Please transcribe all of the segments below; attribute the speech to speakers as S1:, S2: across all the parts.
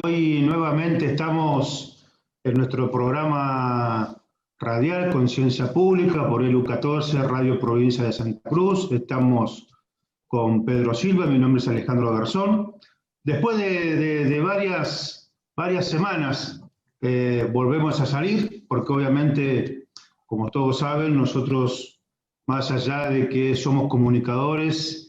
S1: Hoy nuevamente estamos en nuestro programa radial Conciencia Pública por ELU14, Radio Provincia de Santa Cruz. Estamos con Pedro Silva, mi nombre es Alejandro Garzón. Después de varias semanas volvemos a salir, porque obviamente, como todos saben, nosotros, más allá de que somos comunicadores,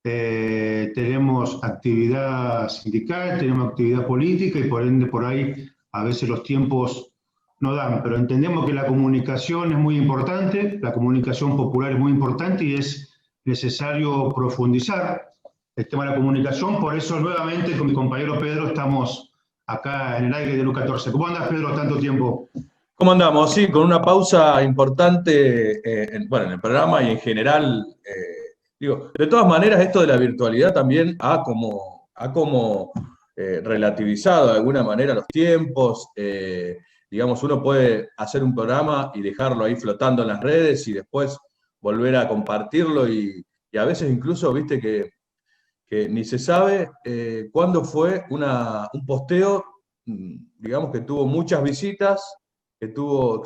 S1: tenemos actividad sindical, tenemos actividad política y por ende por ahí a veces los tiempos no dan, pero entendemos que la comunicación es muy importante, la comunicación popular es muy importante y es necesario profundizar el tema de la comunicación. Por eso nuevamente con mi compañero Pedro estamos acá en el aire de ELU14. ¿Cómo andas, Pedro, tanto tiempo?
S2: ¿Cómo andamos? Sí, con una pausa importante en el programa y en general. De todas maneras, esto de la virtualidad también ha como relativizado de alguna manera los tiempos. Digamos, uno puede hacer un programa y dejarlo ahí flotando en las redes y después volver a compartirlo y a veces incluso, viste, que ni se sabe cuándo fue un posteo, digamos, que tuvo muchas visitas, que tuvo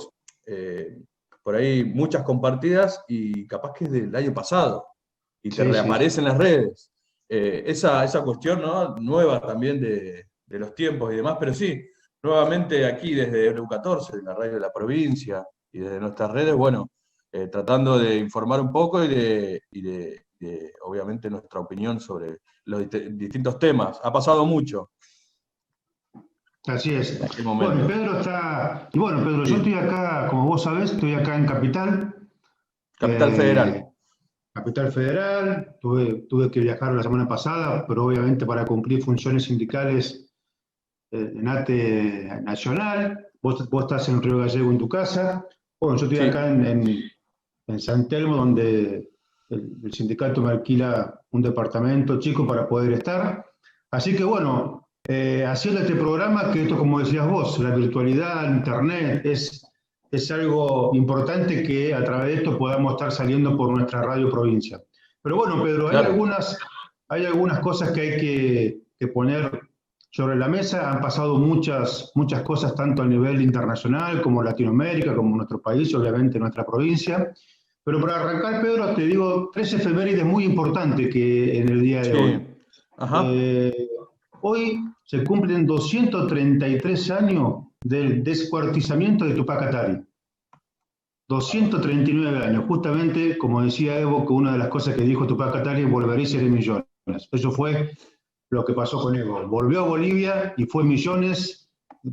S2: por ahí muchas compartidas y capaz que es del año pasado y te reaparece en las redes. Esa cuestión, ¿no?, nueva también de los tiempos y demás, pero sí, nuevamente aquí desde ELU14, de la radio de la provincia y desde nuestras redes, bueno, tratando de informar un poco y de obviamente nuestra opinión sobre los distintos temas. Ha pasado mucho.
S1: Así es. Bueno, Pedro está... Y bueno, Pedro, sí. Yo estoy acá, como vos sabés, estoy acá en Capital.
S2: Capital Federal.
S1: Capital Federal. Tuve que viajar la semana pasada, pero obviamente para cumplir funciones sindicales en ATE Nacional. Vos estás en Río Gallego en tu casa. Bueno, yo estoy acá en San Telmo, donde el sindicato me alquila un departamento chico para poder estar. Así que bueno, haciendo este programa, que esto, como decías vos, la virtualidad, internet, es algo importante que a través de esto podamos estar saliendo por nuestra radio provincia. Pero bueno, Pedro, claro, hay algunas cosas que hay que poner sobre la mesa. Han pasado muchas cosas, tanto a nivel internacional como Latinoamérica, como nuestro país, obviamente nuestra provincia. Pero para arrancar, Pedro, te digo 3 efemérides muy importantes que en el día de hoy.
S2: Ajá.
S1: Hoy se cumplen 233 años del descuartizamiento de Tupac Katari. 239 años. Justamente, como decía Evo, que una de las cosas que dijo Tupac Katari es volveré y seré millones. Eso fue lo que pasó con Evo. Volvió a Bolivia y fue millones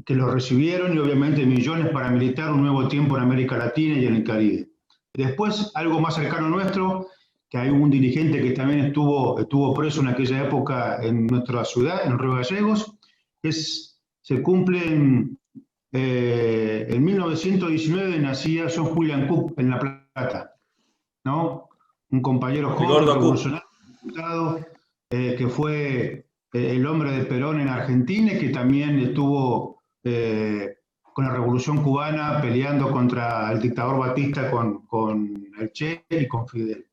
S1: que lo recibieron y obviamente millones para militar un nuevo tiempo en América Latina y en el Caribe. Después, algo más cercano nuestro, que hay un dirigente que también estuvo preso en aquella época en nuestra ciudad, en Río Gallegos, se cumple en 1919 nacía John Julian Cook en La Plata, ¿no? Un compañero joven, revolucionario, que fue el hombre de Perón en Argentina y que también estuvo con la Revolución Cubana peleando contra el dictador Batista con el Che y con Fidel.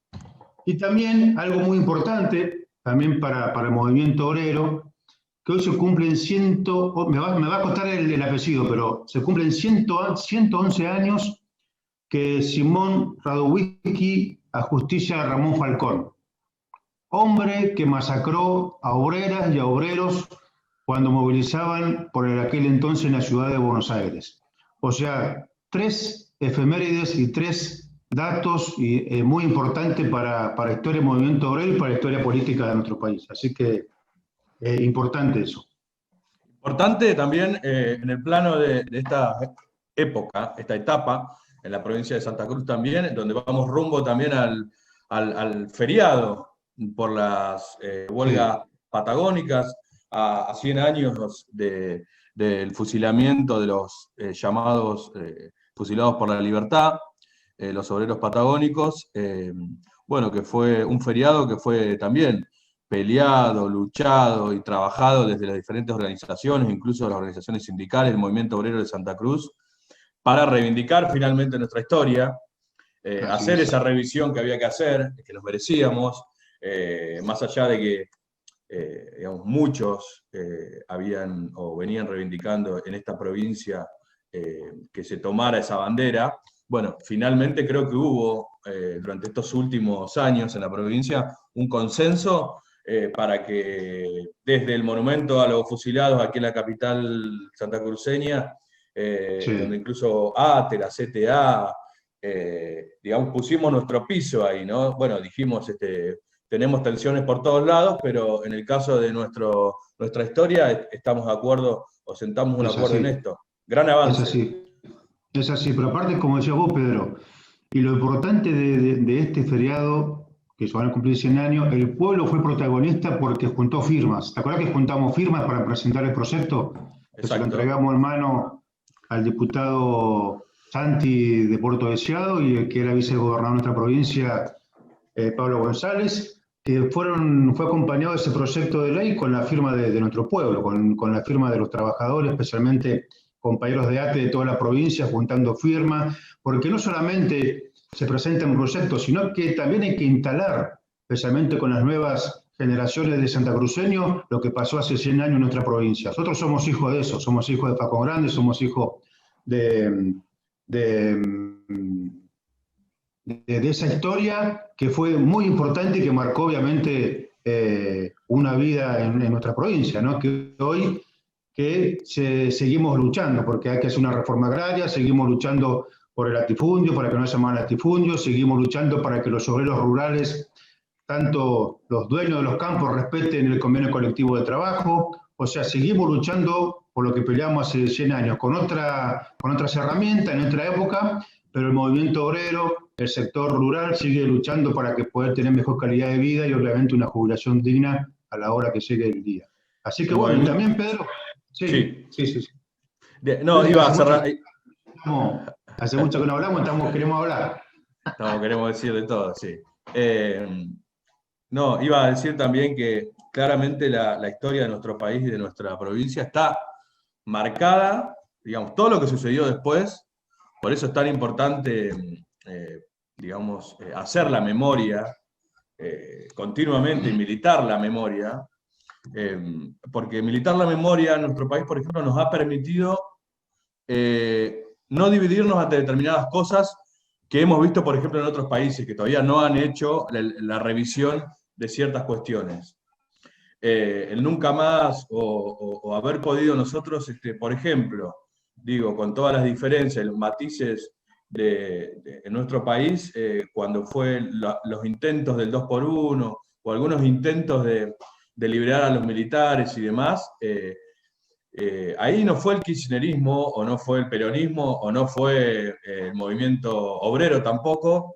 S1: Y también algo muy importante, también para el movimiento obrero, que hoy se cumplen me va a costar el apellido, pero se cumplen 111 años que Simón Radowiecki ajusticia a Ramón Falcón, hombre que masacró a obreras y a obreros cuando movilizaban por aquel entonces en la ciudad de Buenos Aires. O sea, 3 efemérides y 3 datos muy importantes para la historia del movimiento obrero y para la historia política de nuestro país. Así que importante eso.
S2: Importante también en el plano de esta época, esta etapa, en la provincia de Santa Cruz también, donde vamos rumbo también al feriado por las huelgas patagónicas, a 100 años del fusilamiento de los llamados fusilados por la libertad, los obreros patagónicos, que fue un feriado que fue también peleado, luchado y trabajado desde las diferentes organizaciones, incluso las organizaciones sindicales, el movimiento obrero de Santa Cruz, para reivindicar finalmente nuestra historia, hacer esa revisión que había que hacer, que nos merecíamos, más allá de que digamos, muchos habían o venían reivindicando en esta provincia que se tomara esa bandera. Bueno, finalmente creo que hubo durante estos últimos años en la provincia un consenso para que desde el monumento a los fusilados aquí en la capital santacruceña, donde
S1: Sí,
S2: incluso ATE, la CTA, digamos, pusimos nuestro piso ahí, ¿no? Bueno, dijimos, tenemos tensiones por todos lados, pero en el caso de nuestra historia estamos de acuerdo o sentamos un
S1: es
S2: acuerdo en
S1: así,
S2: esto. Gran
S1: es
S2: avance.
S1: así. Es así, pero aparte, como decías vos, Pedro, y lo importante de este feriado, que se van a cumplir 100 años, el pueblo fue protagonista porque juntó firmas. ¿Te acuerdas que juntamos firmas para presentar el proyecto? Que se lo
S2: Exacto.
S1: entregamos en mano al diputado Santi de Puerto Deseado y el que era vicegobernador de nuestra provincia, Pablo González, que fue acompañado ese proyecto de ley con la firma de nuestro pueblo, con la firma de los trabajadores, especialmente compañeros de ATE de toda la provincia juntando firmas, porque no solamente se presentan proyectos, sino que también hay que instalar, especialmente con las nuevas generaciones de santacruceños, lo que pasó hace 100 años en nuestra provincia. Nosotros somos hijos de eso, somos hijos de Facón Grande, somos hijos de, de, de esa historia que fue muy importante y que marcó obviamente una vida en nuestra provincia, ¿no? Que hoy seguimos luchando, porque hay que hacer una reforma agraria, seguimos luchando por el latifundio, para que no haya más latifundio, seguimos luchando para que los obreros rurales, tanto los dueños de los campos, respeten el convenio colectivo de trabajo. O sea, seguimos luchando por lo que peleamos hace 100 años, con otras herramientas, en otra época, pero el movimiento obrero, el sector rural sigue luchando para que poder tener mejor calidad de vida y obviamente una jubilación digna a la hora que llegue el día. Así que
S2: El
S1: bueno, y
S2: movimiento.
S1: también Pedro, sí,
S2: Sí.
S1: sí, sí, sí.
S2: No,
S1: Viste que
S2: iba a cerrar.
S1: hace mucho que no hablamos, queremos hablar.
S2: No, queremos decir de todo, sí. Eh, no, iba a decir también que claramente la historia de nuestro país y de nuestra provincia está marcada, digamos, todo lo que sucedió después. Por eso es tan importante, digamos, hacer la memoria continuamente y militar la memoria, porque militar la memoria en nuestro país, por ejemplo, nos ha permitido no dividirnos ante determinadas cosas que hemos visto, por ejemplo, en otros países que todavía no han hecho la revisión de ciertas cuestiones. El nunca más o haber podido nosotros, por ejemplo, digo, con todas las diferencias, los matices en nuestro país, cuando fue los intentos del 2x1 o algunos intentos de liberar a los militares y demás, ahí no fue el kirchnerismo, o no fue el peronismo, o no fue el movimiento obrero tampoco,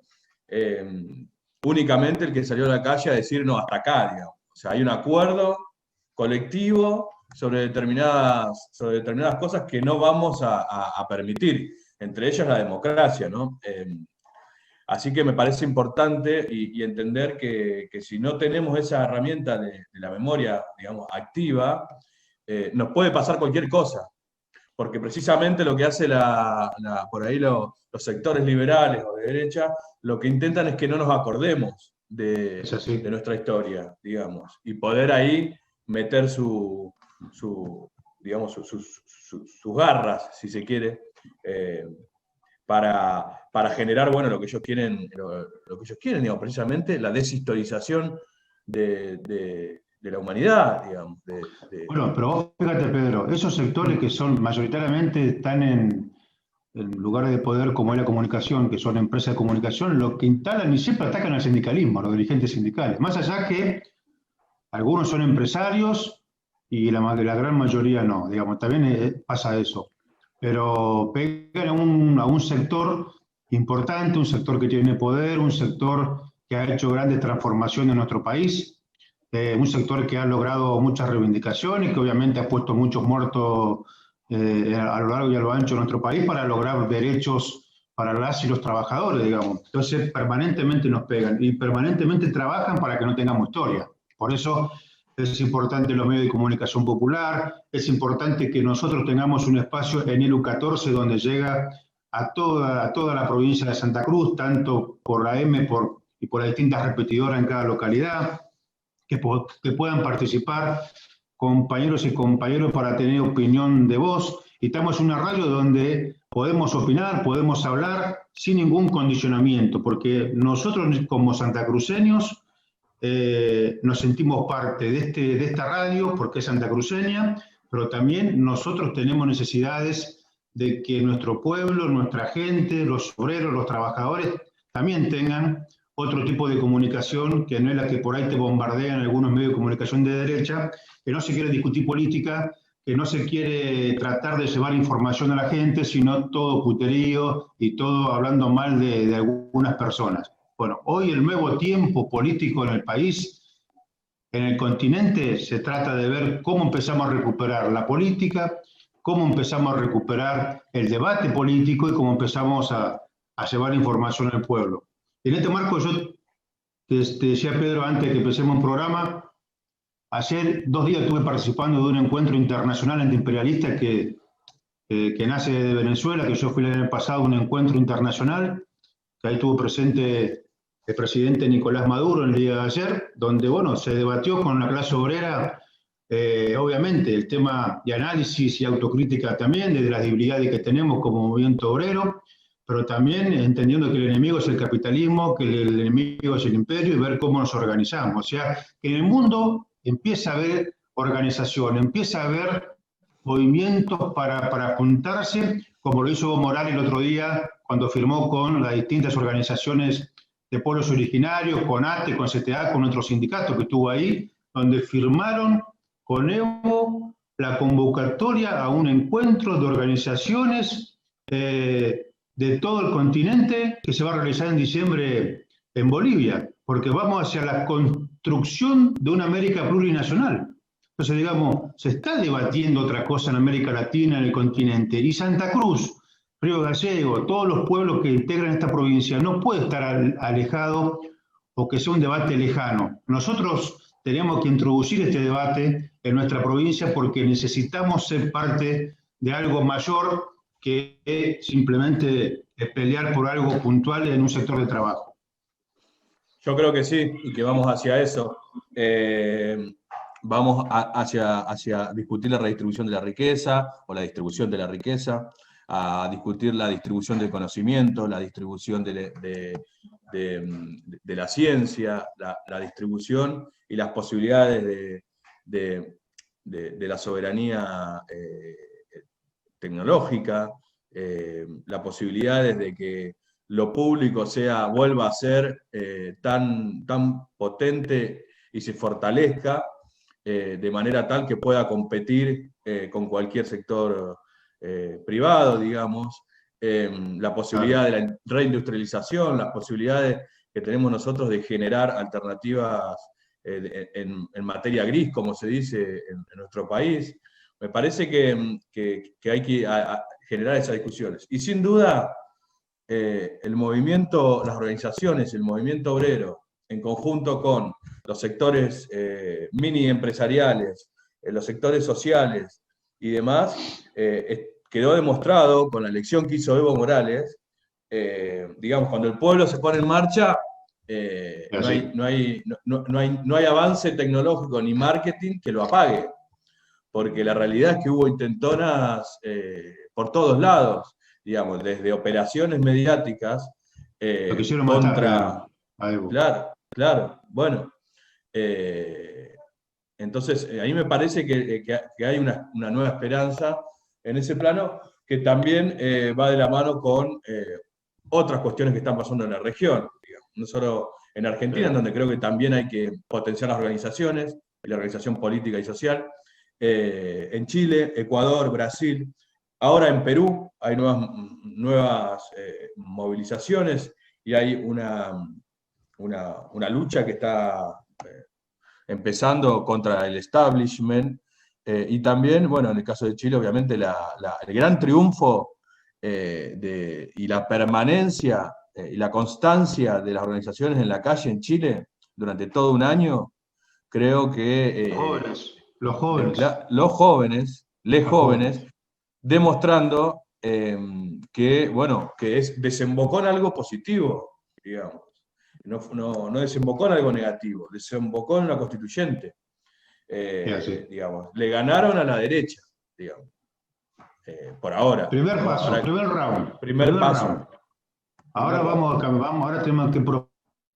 S2: únicamente el que salió a la calle a decir no, hasta acá, digamos. O sea, hay un acuerdo colectivo sobre determinadas cosas que no vamos a permitir, entre ellas la democracia, ¿no? Así que me parece importante y entender que si no tenemos esa herramienta de la memoria, digamos, activa, nos puede pasar cualquier cosa, porque precisamente lo que hace por ahí los sectores liberales o de derecha, lo que intentan es que no nos acordemos
S1: Es
S2: de
S1: así.
S2: nuestra historia, digamos, y poder ahí meter digamos, sus garras, si se quiere, para generar, bueno, lo que ellos quieren, lo que ellos quieren, digamos, precisamente la deshistorización de la humanidad, digamos.
S1: Bueno, pero vos fíjate, Pedro, esos sectores que son mayoritariamente están en lugares de poder como es la comunicación, que son empresas de comunicación, lo que instalan y siempre atacan al sindicalismo, a los dirigentes sindicales. Más allá que algunos son empresarios y la gran mayoría no, digamos, también pasa eso. Pero pegan a un sector importante, un sector que tiene poder, un sector que ha hecho grandes transformaciones en nuestro país, un sector que ha logrado muchas reivindicaciones, que obviamente ha puesto muchos muertos a lo largo y a lo ancho de nuestro país para lograr derechos para las y los trabajadores, digamos. Entonces, permanentemente nos pegan y permanentemente trabajan para que no tengamos historia. Por eso es importante los medios de comunicación popular, es importante que nosotros tengamos un espacio en ELU 14 donde llega a toda la provincia de Santa Cruz, tanto por la M y por las distintas repetidoras en cada localidad. que puedan participar compañeros y compañeros para tener opinión de voz. Y estamos en una radio donde podemos opinar, podemos hablar sin ningún condicionamiento, porque nosotros como santacruceños nos sentimos parte de esta radio porque es santacruceña, pero también nosotros tenemos necesidades de que nuestro pueblo, nuestra gente, los obreros, los trabajadores también tengan otro tipo de comunicación que no es la que por ahí te bombardean algunos medios de comunicación de derecha, que no se quiere discutir política, que no se quiere tratar de llevar información a la gente, sino todo puterío y todo hablando mal de algunas personas. Bueno, hoy el nuevo tiempo político en el país, en el continente, se trata de ver cómo empezamos a recuperar la política, cómo empezamos a recuperar el debate político y cómo empezamos a llevar información al pueblo. En este marco, yo te decía, Pedro, antes de que empecemos un programa, ayer 2 días estuve participando de un encuentro internacional antiimperialista que nace de Venezuela, que yo fui el año pasado a un encuentro internacional, que ahí estuvo presente el presidente Nicolás Maduro el día de ayer, donde, bueno, se debatió con la clase obrera, obviamente, el tema de análisis y autocrítica también, de las debilidades que tenemos como movimiento obrero, pero también entendiendo que el enemigo es el capitalismo, que el enemigo es el imperio, y ver cómo nos organizamos. O sea, que en el mundo empieza a haber organización, empieza a haber movimientos para juntarse, como lo hizo Evo Morales el otro día, cuando firmó con las distintas organizaciones de pueblos originarios, con ATE, con CTA, con otros sindicatos que estuvo ahí, donde firmaron con Evo la convocatoria a un encuentro de organizaciones de todo el continente que se va a realizar en diciembre en Bolivia, porque vamos hacia la construcción de una América plurinacional. Entonces, digamos, se está debatiendo otra cosa en América Latina, en el continente, y Santa Cruz, Río Gallego, todos los pueblos que integran esta provincia, no puede estar alejado o que sea un debate lejano. Nosotros tenemos que introducir este debate en nuestra provincia porque necesitamos ser parte de algo mayor que simplemente pelear por algo puntual en un sector de trabajo.
S2: Yo creo que sí, y que vamos hacia eso. Vamos hacia discutir la redistribución de la riqueza o la distribución de la riqueza, a discutir la distribución del conocimiento, la distribución de la ciencia, la distribución y las posibilidades de la soberanía tecnológica, las posibilidades de que lo público vuelva a ser tan potente y se fortalezca de manera tal que pueda competir con cualquier sector privado, digamos, la posibilidad de la reindustrialización, las posibilidades que tenemos nosotros de generar alternativas en materia gris, como se dice en nuestro país. Me parece que hay que generar esas discusiones. Y sin duda, el movimiento, las organizaciones, el movimiento obrero, en conjunto con los sectores mini empresariales, los sectores sociales y demás, quedó demostrado con la elección que hizo Evo Morales, digamos, cuando el pueblo se pone en marcha, no hay avance tecnológico ni marketing que lo apague, porque la realidad es que hubo intentonas por todos lados, digamos, desde operaciones mediáticas
S1: lo quisieron
S2: contra...
S1: a Evo.
S2: Claro, bueno. Entonces, a mí me parece que hay una nueva esperanza en ese plano que también va de la mano con otras cuestiones que están pasando en la región, digamos. No solo en Argentina, en donde creo que también hay que potenciar las organizaciones, la organización política y social, en Chile, Ecuador, Brasil, ahora en Perú hay nuevas movilizaciones y hay una lucha que está empezando contra el establishment, y también, bueno, en el caso de Chile, obviamente, el gran triunfo y la permanencia y la constancia de las organizaciones en la calle en Chile durante todo un año, creo que
S1: los jóvenes,
S2: demostrando que, bueno, que desembocó en algo positivo, digamos. no desembocó en algo negativo, desembocó en una constituyente. Digamos, le ganaron a la derecha, digamos, por ahora.
S1: Primer paso, primer round.
S2: Primer paso.
S1: Round. Ahora tenemos que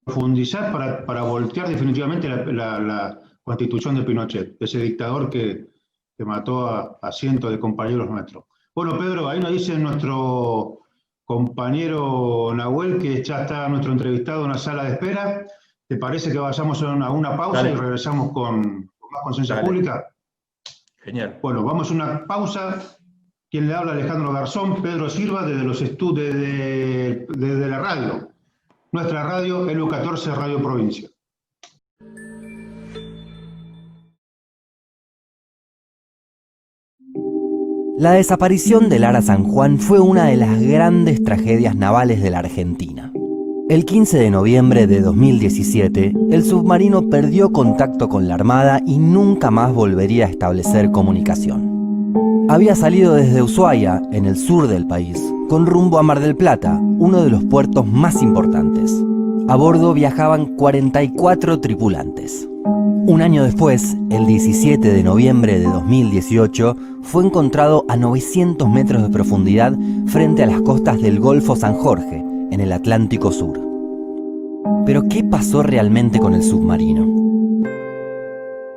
S1: profundizar para voltear definitivamente la constitución de Pinochet, ese dictador que mató a cientos de compañeros nuestros. Bueno, Pedro, ahí nos dice nuestro compañero Nahuel que ya está nuestro entrevistado en la sala de espera. ¿Te parece que vayamos a una pausa? Dale. Y regresamos con más conciencia pública?
S2: Genial.
S1: Bueno, vamos a una pausa. Quien le habla, Alejandro Garzón, Pedro Silva, desde los estudios desde la radio. Nuestra radio, Elu 14 Radio Provincia.
S3: La desaparición del Ara San Juan fue una de las grandes tragedias navales de la Argentina. El 15 de noviembre de 2017, el submarino perdió contacto con la Armada y nunca más volvería a establecer comunicación. Había salido desde Ushuaia, en el sur del país, con rumbo a Mar del Plata, uno de los puertos más importantes. A bordo viajaban 44 tripulantes. Un año después, el 17 de noviembre de 2018, fue encontrado a 900 metros de profundidad frente a las costas del Golfo San Jorge, en el Atlántico Sur. ¿Pero qué pasó realmente con el submarino?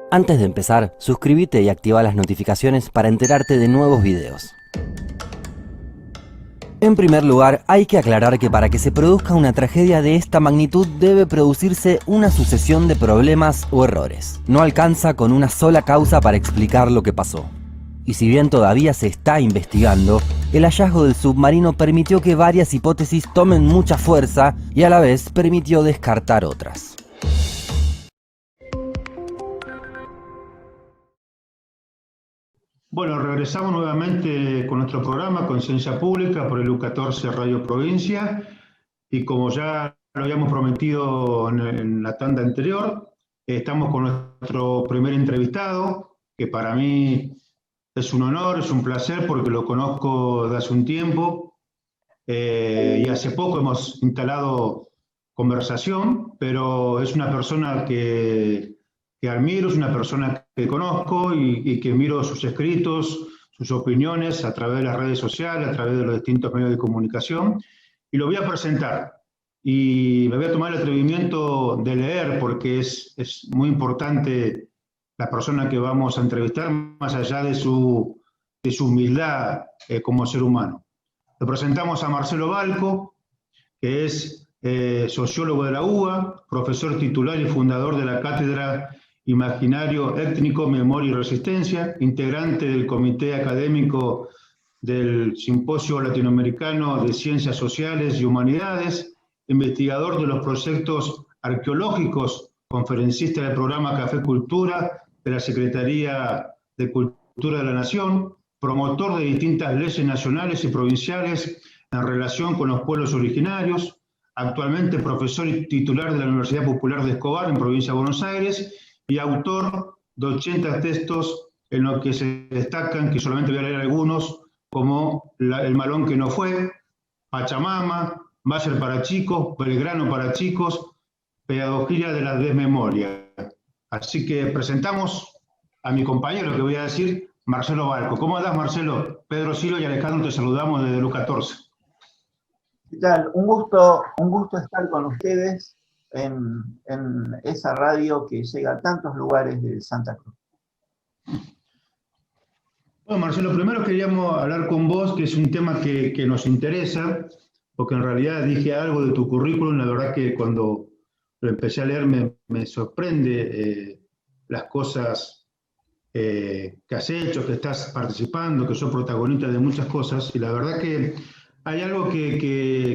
S3: Antes de empezar, suscríbete y activa las notificaciones para enterarte de nuevos videos. En primer lugar, hay que aclarar que para que se produzca una tragedia de esta magnitud debe producirse una sucesión de problemas o errores. No alcanza con una sola causa para explicar lo que pasó. Y si bien todavía se está investigando, el hallazgo del submarino permitió que varias hipótesis tomen mucha fuerza y a la vez permitió descartar otras.
S1: Bueno, regresamos nuevamente con nuestro programa Conciencia Pública por Elu 14 Radio Provincia, y como ya lo habíamos prometido en la tanda anterior, estamos con nuestro primer entrevistado, que para mí es un honor, es un placer porque lo conozco desde hace un tiempo y hace poco hemos instalado conversación, pero es una persona que admiro, es una persona que conozco y que miro sus escritos, sus opiniones a través de las redes sociales, a través de los distintos medios de comunicación, y lo voy a presentar. Y me voy a tomar el atrevimiento de leer porque es muy importante la persona que vamos a entrevistar, más allá de su humildad como ser humano. Le presentamos a Marcelo Balco, que es sociólogo de la UBA, profesor titular y fundador de la Cátedra Imaginario Étnico, Memoria y Resistencia, integrante del Comité Académico del Simposio Latinoamericano de Ciencias Sociales y Humanidades, investigador de los proyectos arqueológicos, conferencista del programa Café Cultura de la Secretaría de Cultura de la Nación, promotor de distintas leyes nacionales y provinciales en relación con los pueblos originarios, actualmente profesor y titular de la Universidad Popular de Escobar en provincia de Buenos Aires, y autor de 80 textos en los que se destacan, que solamente voy a leer algunos, como El Malón que no fue, Pachamama, Bayer para chicos, Belgrano para chicos, Pedagogía de la desmemoria. Así que presentamos a mi compañero que voy a decir, Marcelo Balco. ¿Cómo andás, Marcelo? Pedro Silva y Alejandro te saludamos desde Elu 14.
S4: ¿Qué tal? Un gusto estar con ustedes en esa radio que llega a tantos lugares de Santa Cruz.
S1: Bueno, Marcelo, primero queríamos hablar con vos, que es un tema que nos interesa, porque en realidad dije algo de tu currículum, la verdad que cuando lo empecé a leer me sorprende las cosas que has hecho, que estás participando, que sos protagonista de muchas cosas, y la verdad que hay algo que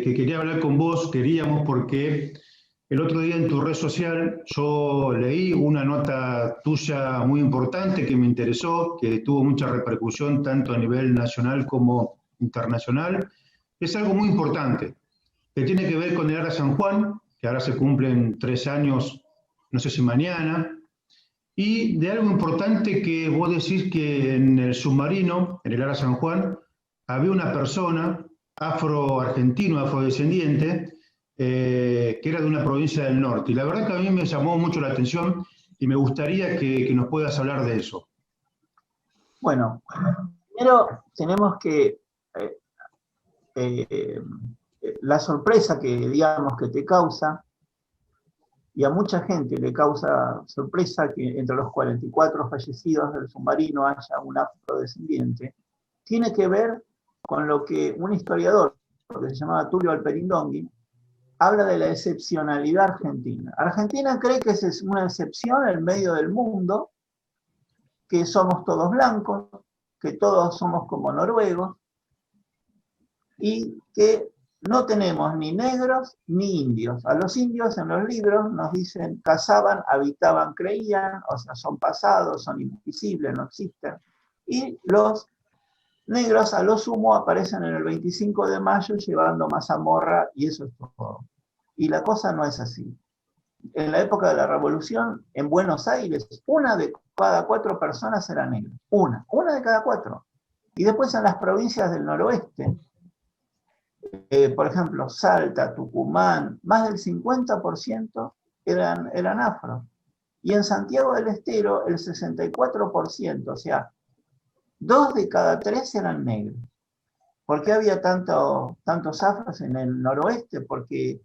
S1: quería hablar con vos, queríamos, porque el otro día en tu red social yo leí una nota tuya muy importante que me interesó, que tuvo mucha repercusión tanto a nivel nacional como internacional. Es algo muy importante, que tiene que ver con el Ara San Juan, que ahora se cumplen 3 años, no sé si mañana, y de algo importante que vos decís que en el submarino, en el Ara San Juan, había una persona afroargentino, afrodescendiente, que era de una provincia del norte. Y la verdad que a mí me llamó mucho la atención y me gustaría que nos puedas hablar de eso.
S4: Bueno, primero tenemos que la sorpresa que, digamos, que te causa, y a mucha gente le causa sorpresa que entre los 44 fallecidos del submarino haya un afrodescendiente, tiene que ver con lo que un historiador, que se llamaba Tulio Alperindongui, habla de la excepcionalidad argentina. Argentina cree que es una excepción en medio del mundo, que somos todos blancos, que todos somos como noruegos, y que no tenemos ni negros ni indios. A los indios en los libros nos dicen cazaban, habitaban, creían, o sea, son pasados, son invisibles, no existen. Y los negros a lo sumo aparecen en el 25 de mayo llevando mazamorra y eso es todo. Y la cosa no es así. En la época de la Revolución, en Buenos Aires, 1 de cada 4 personas era negra. Una de cada 4. Y después en las provincias del noroeste, por ejemplo, Salta, Tucumán, más del 50% eran afro. Y en Santiago del Estero, el 64%, o sea, 2 de cada 3 eran negros. ¿Por qué había tantos afros en el noroeste? Porque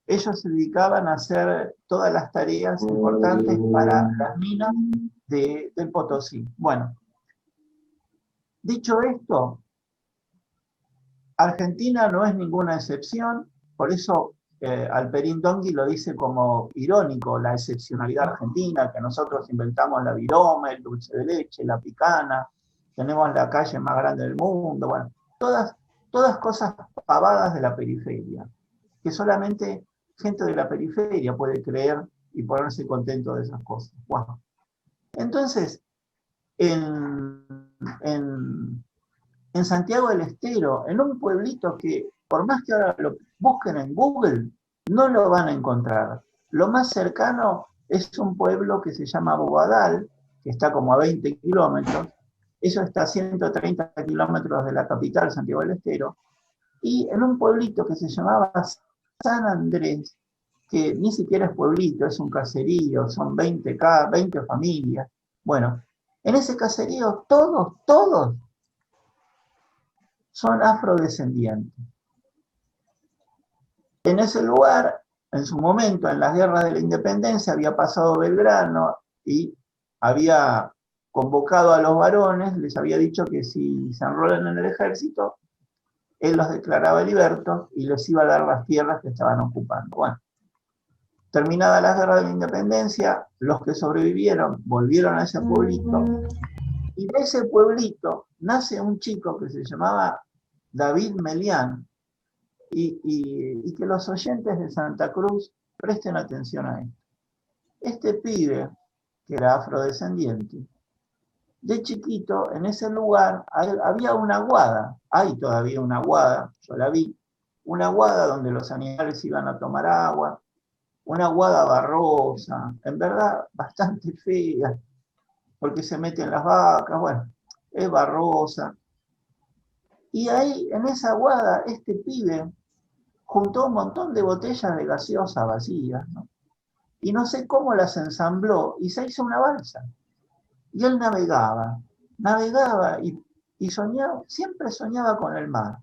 S4: ellos se dedicaban a hacer todas las tareas importantes para las minas del Potosí. Bueno, dicho esto, Argentina no es ninguna excepción, por eso Alperindongui lo dice como irónico, la excepcionalidad argentina, que nosotros inventamos la viroma, el dulce de leche, la picana, tenemos la calle más grande del mundo, bueno, todas cosas pavadas de la periferia, que solamente gente de la periferia puede creer y ponerse contento de esas cosas. Bueno, entonces, en Santiago del Estero, en un pueblito que, por más que ahora lo busquen en Google, no lo van a encontrar. Lo más cercano es un pueblo que se llama Bobadal, que está como a 20 kilómetros. Eso está a 130 kilómetros de la capital, Santiago del Estero. Y en un pueblito que se llamaba San Andrés, que ni siquiera es pueblito, es un caserío, son 20 familias. Bueno, en ese caserío todos son afrodescendientes. En ese lugar, en su momento, en las guerras de la independencia, había pasado Belgrano y había convocado a los varones, les había dicho que si se enrolan en el ejército, él los declaraba libertos y les iba a dar las tierras que estaban ocupando. Bueno, terminada la guerra de la independencia, los que sobrevivieron volvieron a ese pueblito, y de ese pueblito nace un chico que se llamaba David Melián, y que los oyentes de Santa Cruz presten atención a esto. Este pibe, que era afrodescendiente, de chiquito, en ese lugar había una aguada, hay todavía una aguada, yo la vi, una aguada donde los animales iban a tomar agua, una aguada barrosa, en verdad bastante fea, porque se meten las vacas, bueno, es barrosa. Y ahí, en esa aguada, este pibe juntó un montón de botellas de gaseosa vacías, ¿no? Y no sé cómo las ensambló y se hizo una balsa. Y él navegaba y soñaba, siempre soñaba con el mar.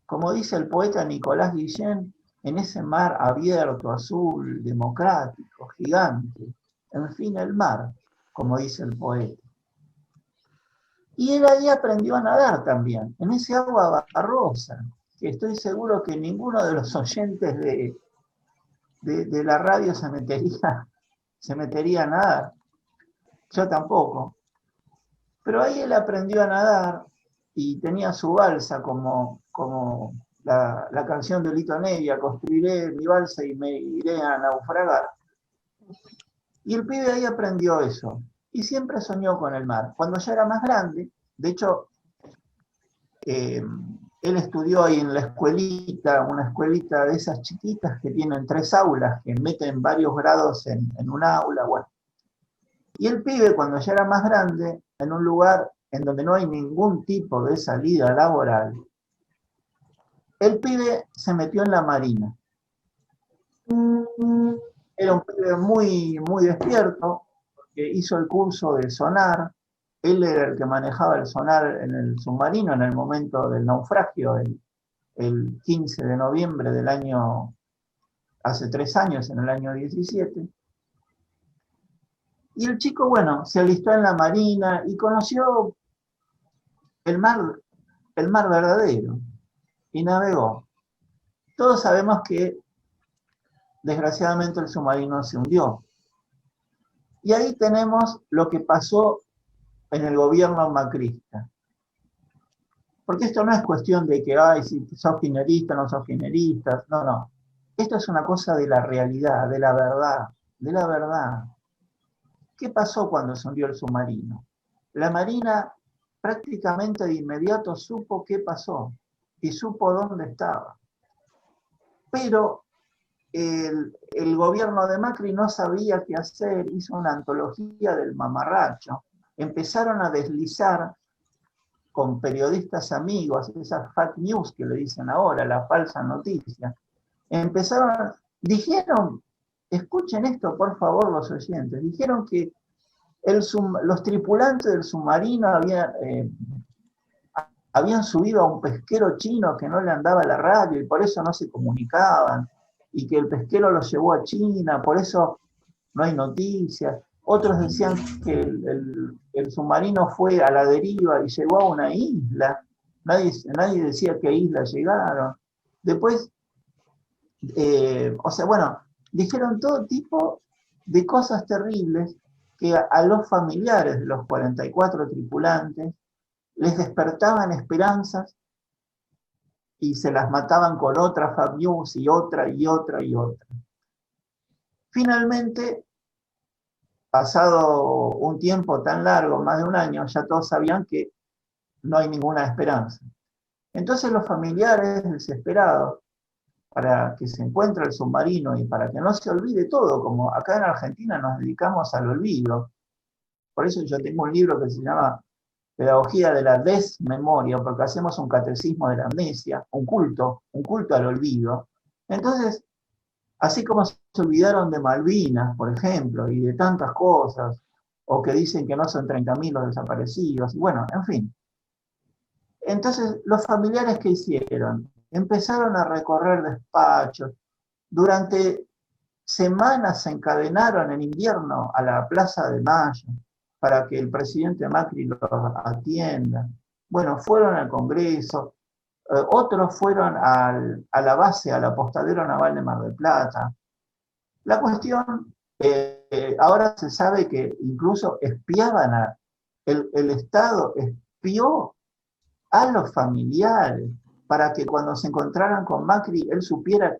S4: Como dice el poeta Nicolás Guillén, en ese mar abierto, azul, democrático, gigante, en fin, el mar, como dice el poeta. Y él ahí aprendió a nadar también, en ese agua barrosa, que estoy seguro que ninguno de los oyentes de la radio se metería a nadar. Yo tampoco. Pero ahí él aprendió a nadar y tenía su balsa como la canción de Lito Nevia, construiré mi balsa y me iré a naufragar. Y el pibe ahí aprendió eso. Y siempre soñó con el mar. Cuando ya era más grande, de hecho, él estudió ahí en la escuelita, una escuelita de esas chiquitas que tienen 3 aulas, que meten varios grados en un aula, bueno. Y el pibe, cuando ya era más grande, en un lugar en donde no hay ningún tipo de salida laboral, El pibe se metió en la marina. Era un pibe muy, muy despierto, que hizo el curso de sonar. Él era el que manejaba el sonar en el submarino en el momento del naufragio, el 15 de noviembre del año, hace 3 años, en el año 17. Y el chico, bueno, se alistó en la marina y conoció el mar verdadero y navegó. Todos sabemos que desgraciadamente el submarino se hundió. Y ahí tenemos lo que pasó en el gobierno macrista. Porque esto no es cuestión de que, ay, si sos kirchnerista, no sos kirchnerista, no, no. Esto es una cosa de la realidad, de la verdad, de la verdad. ¿Qué pasó cuando se hundió el submarino? La Marina prácticamente de inmediato supo qué pasó y supo dónde estaba. Pero el gobierno de Macri no sabía qué hacer, hizo una antología del mamarracho. Empezaron a deslizar con periodistas amigos, esas fake news que le dicen ahora, la falsa noticia. Dijeron, escuchen esto por favor los oyentes, dijeron que los tripulantes del submarino habían subido a un pesquero chino que no le andaba la radio y por eso no se comunicaban, y que el pesquero los llevó a China, por eso no hay noticias. Otros decían que el submarino fue a la deriva y llegó a una isla. Nadie decía a qué isla llegaron. Después, dijeron todo tipo de cosas terribles que a los familiares de los 44 tripulantes les despertaban esperanzas y se las mataban con otra fake news y otra y otra y otra. Finalmente, pasado un tiempo tan largo, más de un año, ya todos sabían que no hay ninguna esperanza. Entonces los familiares desesperados, para que se encuentre el submarino y para que no se olvide todo, como acá en Argentina nos dedicamos al olvido. Por eso yo tengo un libro que se llama Pedagogía de la Desmemoria, porque hacemos un catecismo de la amnesia, un culto al olvido. Entonces, así como se olvidaron de Malvinas, por ejemplo, y de tantas cosas, o que dicen que no son 30.000 los desaparecidos, bueno, en fin. Entonces, los familiares, ¿qué hicieron? Empezaron a recorrer despachos. Durante semanas se encadenaron en invierno a la Plaza de Mayo para que el presidente Macri los atienda. Bueno, fueron al Congreso, otros fueron a la base, al apostadero naval de Mar del Plata. La cuestión, ahora se sabe que incluso espiaban el Estado espió a los familiares para que cuando se encontraran con Macri él supiera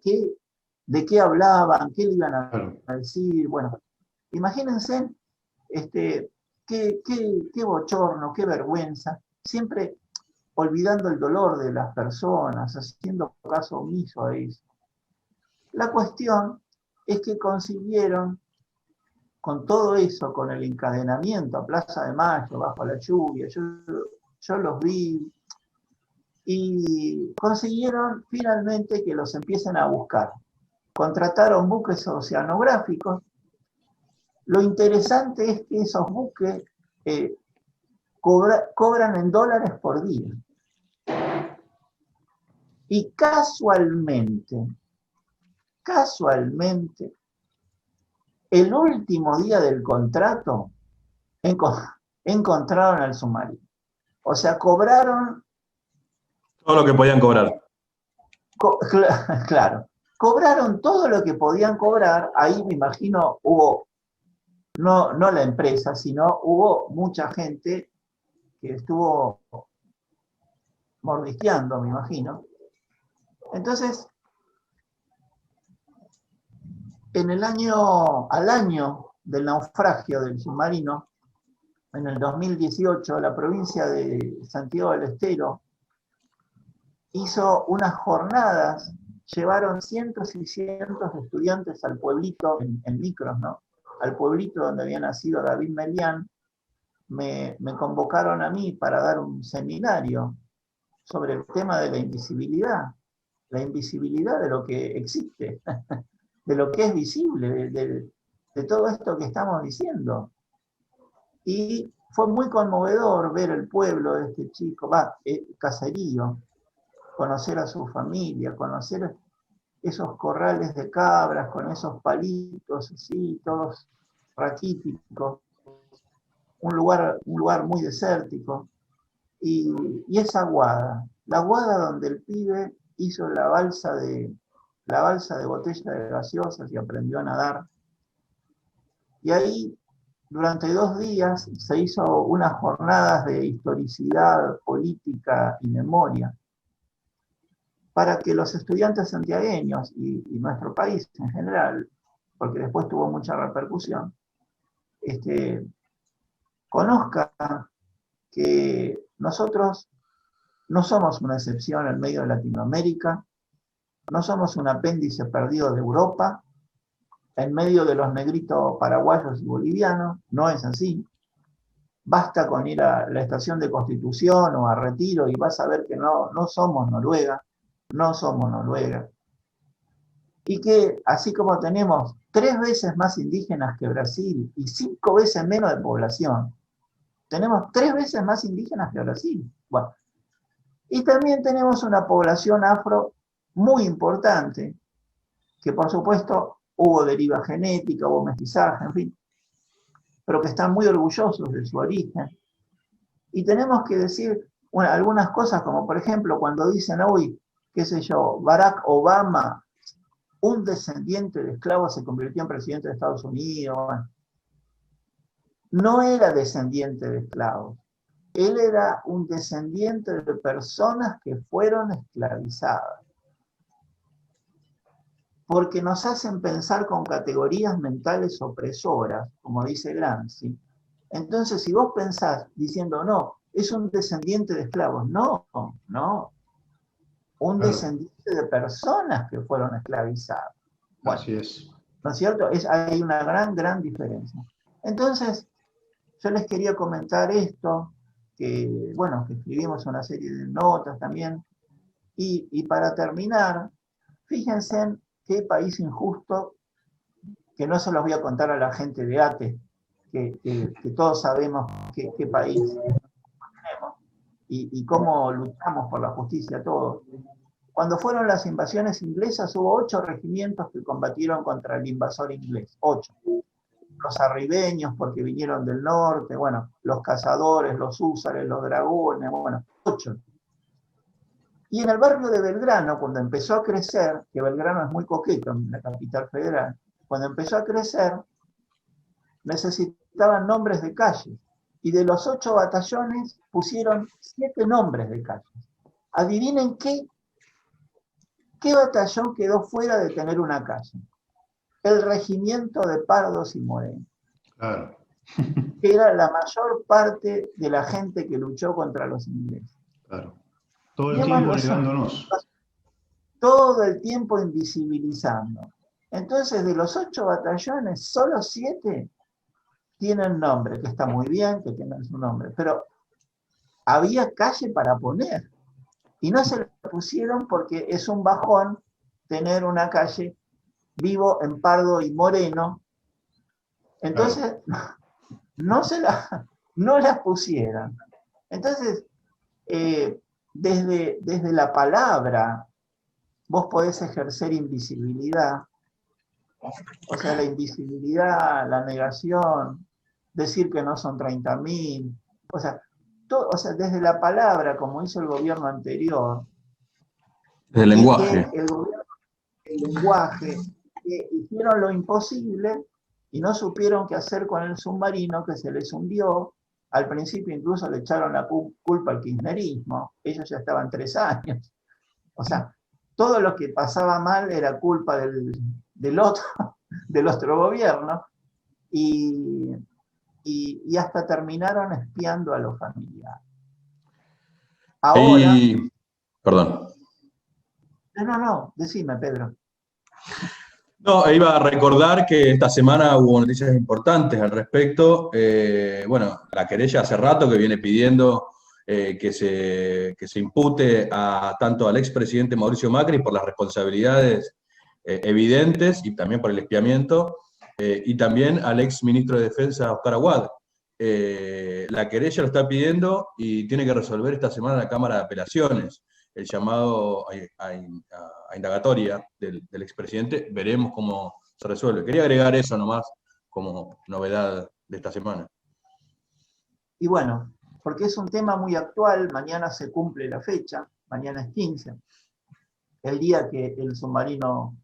S4: de qué hablaban, qué le iban a decir. Bueno, imagínense qué bochorno, qué vergüenza, siempre olvidando el dolor de las personas, haciendo caso omiso a eso. La cuestión es que consiguieron, con todo eso, con el encadenamiento a Plaza de Mayo, bajo la lluvia, yo los vi, y consiguieron finalmente que los empiecen a buscar. Contrataron buques oceanográficos. Lo interesante es que esos buques cobran en dólares por día. Y casualmente, el último día del contrato, encontraron al submarino. O sea, cobraron...
S2: Todo lo que podían cobrar.
S4: Claro, cobraron todo lo que podían cobrar. Ahí me imagino hubo, no la empresa, sino hubo mucha gente que estuvo mordisqueando, me imagino. Entonces, al año del naufragio del submarino, en el 2018, la provincia de Santiago del Estero hizo unas jornadas, llevaron cientos y cientos de estudiantes al pueblito, en micros, ¿no? Al pueblito donde había nacido David Melián. Me convocaron a mí para dar un seminario sobre el tema de la invisibilidad. la invisibilidad de lo que existe, de lo que es visible, de todo esto que estamos diciendo. Y fue muy conmovedor ver el pueblo de este chico, caserío, conocer a su familia, conocer esos corrales de cabras con esos palitos así, todos raquíticos, un lugar muy desértico, y esa guada, la guada donde el pibe hizo la balsa de botella de gaseosas y aprendió a nadar. Y ahí, durante 2 días, se hizo unas jornadas de historicidad, política y memoria, para que los estudiantes santiagueños y nuestro país en general, porque después tuvo mucha repercusión, conozcan que nosotros no somos una excepción en medio de Latinoamérica, no somos un apéndice perdido de Europa, en medio de los negritos paraguayos y bolivianos, no es así. Basta con ir a la estación de Constitución o a Retiro y vas a ver que no somos Noruega, no somos Noruega. Y que así como tenemos 3 veces más indígenas que Brasil y 5 veces menos de población, tenemos 3 veces más indígenas que Brasil. Bueno, y también tenemos una población afro muy importante, que por supuesto hubo deriva genética, hubo mestizaje, en fin, pero que están muy orgullosos de su origen. Y tenemos que decir algunas cosas, como por ejemplo cuando dicen hoy, qué sé yo, Barack Obama, un descendiente de esclavos, se convirtió en presidente de Estados Unidos. Bueno, no era descendiente de esclavos. Él era un descendiente de personas que fueron esclavizadas. Porque nos hacen pensar con categorías mentales opresoras, como dice Gramsci. Entonces, si vos pensás diciendo, no, es un descendiente de esclavos, no. Un descendiente de personas que fueron esclavizadas. Bueno,
S1: así es.
S4: ¿No es cierto? Hay una gran diferencia. Entonces, yo les quería comentar esto, que escribimos una serie de notas también. Y para terminar, fíjense en qué país injusto, que no se los voy a contar a la gente de ATE, que todos sabemos qué país tenemos y cómo luchamos por la justicia todos. Cuando fueron las invasiones inglesas, hubo 8 regimientos que combatieron contra el invasor inglés. 8. Los arribeños, porque vinieron del norte, los cazadores, los húsares, los dragones, 8. Y en el barrio de Belgrano, cuando empezó a crecer, que Belgrano es muy coqueto en la capital federal, cuando empezó a crecer, necesitaban nombres de calles. Y de los 8 batallones pusieron 7 nombres de calles. Adivinen qué batallón quedó fuera de tener una calle. El regimiento de Pardos y Moreno.
S1: Claro.
S4: Que era la mayor parte de la gente que luchó contra los ingleses.
S1: Claro. Todo el tiempo negándonos.
S4: Todo el tiempo invisibilizando. Entonces, de los 8 batallones, solo 7 tienen nombre, que está muy bien que tengan su nombre, pero había calle para poner. Y no se la pusieron porque es un bajón tener una calle Vivo en Pardo y Moreno. Entonces, no las pusieron. Entonces, desde la palabra, vos podés ejercer invisibilidad. O sea, la invisibilidad, la negación, decir que no son 30.000. O sea, desde la palabra, como hizo el gobierno anterior.
S2: Del lenguaje.
S4: El lenguaje, que hicieron lo imposible y no supieron qué hacer con el submarino que se les hundió. Al principio incluso le echaron la culpa al kirchnerismo. Ellos ya estaban 3 años. O sea, todo lo que pasaba mal era culpa del otro gobierno. Y hasta terminaron espiando a los familiares. Ahora...
S2: Perdón.
S4: No, decime, Pedro.
S2: No, iba a recordar que esta semana hubo noticias importantes al respecto. La querella hace rato que viene pidiendo que se impute tanto al expresidente Mauricio Macri por las responsabilidades evidentes y también por el espiamiento, y también al ex ministro de Defensa, Oscar Aguad. La querella lo está pidiendo y tiene que resolver esta semana la Cámara de Apelaciones el llamado a indagatoria del expresidente. Veremos cómo se resuelve. Quería agregar eso nomás como novedad de esta semana.
S4: Y bueno, porque es un tema muy actual, mañana se cumple la fecha, mañana es 15, el día que el submarino,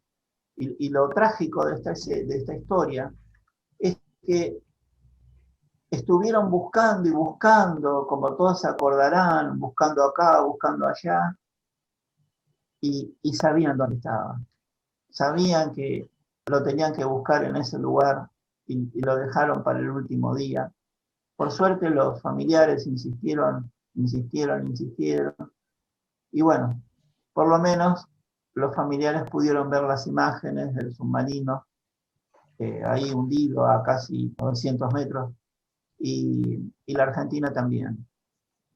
S4: y lo trágico de esta historia, es que estuvieron buscando y buscando, como todos se acordarán, buscando acá, buscando allá, y sabían dónde estaba. Sabían que lo tenían que buscar en ese lugar y lo dejaron para el último día. Por suerte los familiares insistieron, y bueno, por lo menos los familiares pudieron ver las imágenes del submarino ahí hundido a casi 900 metros, y la Argentina también.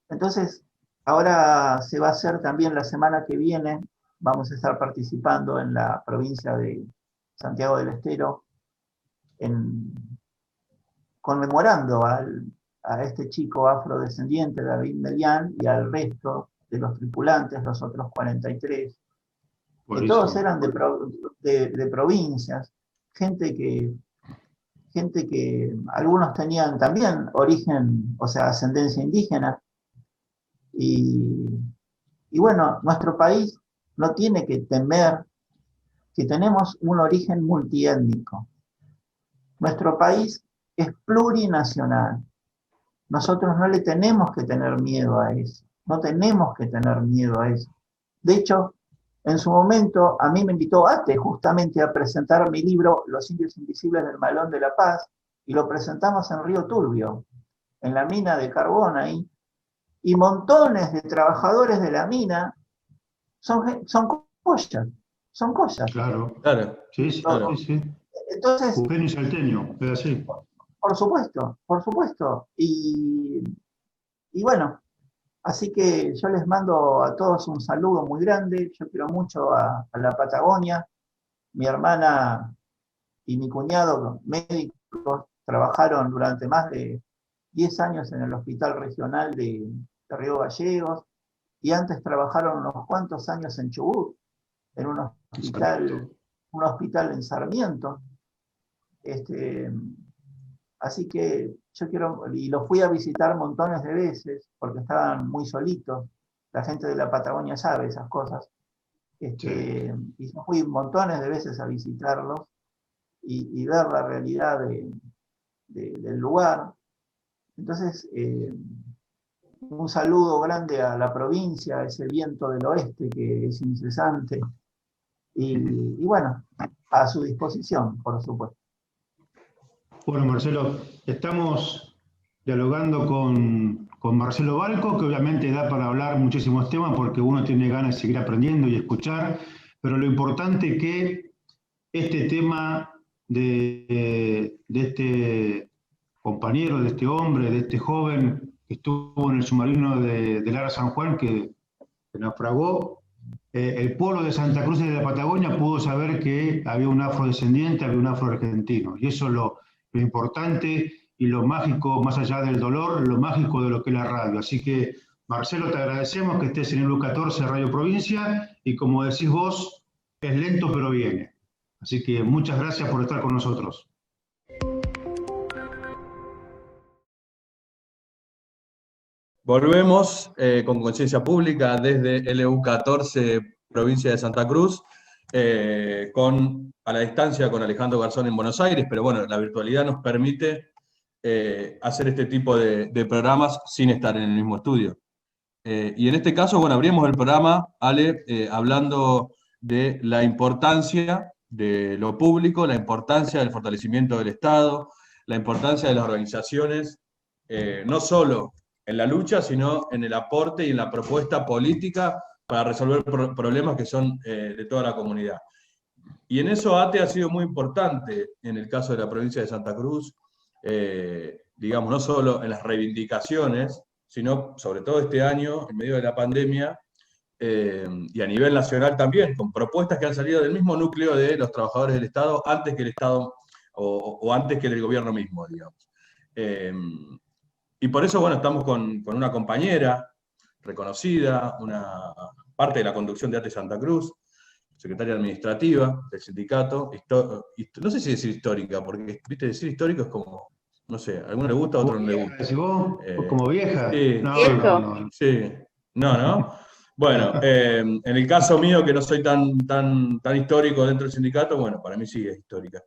S4: Entonces, ahora se va a hacer también la semana que viene, vamos a estar participando en la provincia de Santiago del Estero, conmemorando a este chico afrodescendiente, David Melián, y al resto de los tripulantes, los otros 43, que todos eran de provincias, gente que algunos tenían también origen, o sea, ascendencia indígena, y bueno, nuestro país no tiene que temer que tenemos un origen multiétnico. Nuestro país es plurinacional. Nosotros no le tenemos que tener miedo a eso. No tenemos que tener miedo a eso. De hecho, en su momento, a mí me invitó ATE justamente a presentar mi libro Los indios invisibles del Malón de la Paz, y lo presentamos en Río Turbio, en la mina de carbón ahí, y montones de trabajadores de la mina son collas.
S1: Claro. Sí.
S4: Entonces,
S1: Eugenio Salteño, es así.
S4: por supuesto. Y bueno, así que yo les mando a todos un saludo muy grande. Yo quiero mucho a la Patagonia. Mi hermana y mi cuñado, médicos, trabajaron durante más de 10 años en el Hospital Regional de Río Gallegos, y antes trabajaron unos cuantos años en Chubut, en un hospital en Sarmiento. Así que yo quiero, y los fui a visitar montones de veces, porque estaban muy solitos. La gente de la Patagonia sabe esas cosas. Y yo fui montones de veces a visitarlos y ver la realidad del lugar. Entonces, un saludo grande a la provincia, a ese viento del oeste que es incesante. Y bueno, a su disposición, por supuesto.
S1: Bueno, Marcelo, estamos dialogando con Marcelo Balco, que obviamente da para hablar muchísimos temas porque uno tiene ganas de seguir aprendiendo y escuchar, pero lo importante es que este tema de este compañero, de este hombre, de este joven que estuvo en el submarino de Lara San Juan, que naufragó, el pueblo de Santa Cruz de la Patagonia pudo saber que había un afrodescendiente, había un afroargentino, y eso es lo importante y lo mágico, más allá del dolor, lo mágico de lo que es la radio. Así que, Marcelo, te agradecemos que estés en el U14 Radio Provincia, y como decís vos, es lento pero viene. Así que muchas gracias por estar con nosotros.
S2: Volvemos con Conciencia Pública desde LU14, provincia de Santa Cruz, a la distancia con Alejandro Garzón en Buenos Aires, pero bueno, la virtualidad nos permite hacer este tipo de programas sin estar en el mismo estudio. Y en este caso, bueno, abrimos el programa, Ale, hablando de la importancia de lo público, la importancia del fortalecimiento del Estado, la importancia de las organizaciones, no solo en la lucha, sino en el aporte y en la propuesta política para resolver problemas que son de toda la comunidad. Y en eso ATE ha sido muy importante en el caso de la provincia de Santa Cruz, digamos, no solo en las reivindicaciones sino sobre todo este año, en medio de la pandemia, y a nivel nacional también, con propuestas que han salido del mismo núcleo de los trabajadores del Estado antes que el Estado o antes que el gobierno mismo, digamos. Y por eso, bueno, estamos con una compañera reconocida, una parte de la conducción de ATE Santa Cruz, secretaria administrativa del sindicato, no sé si decir histórica, porque, viste, decir histórico es como, no sé, a alguno le gusta, a otro no le gusta.
S1: ¿Decís vos? ¿Como vieja?
S2: Sí,
S1: No.
S2: sí, no. Bueno, en el caso mío, que no soy tan histórico dentro del sindicato, bueno, para mí sí es histórica.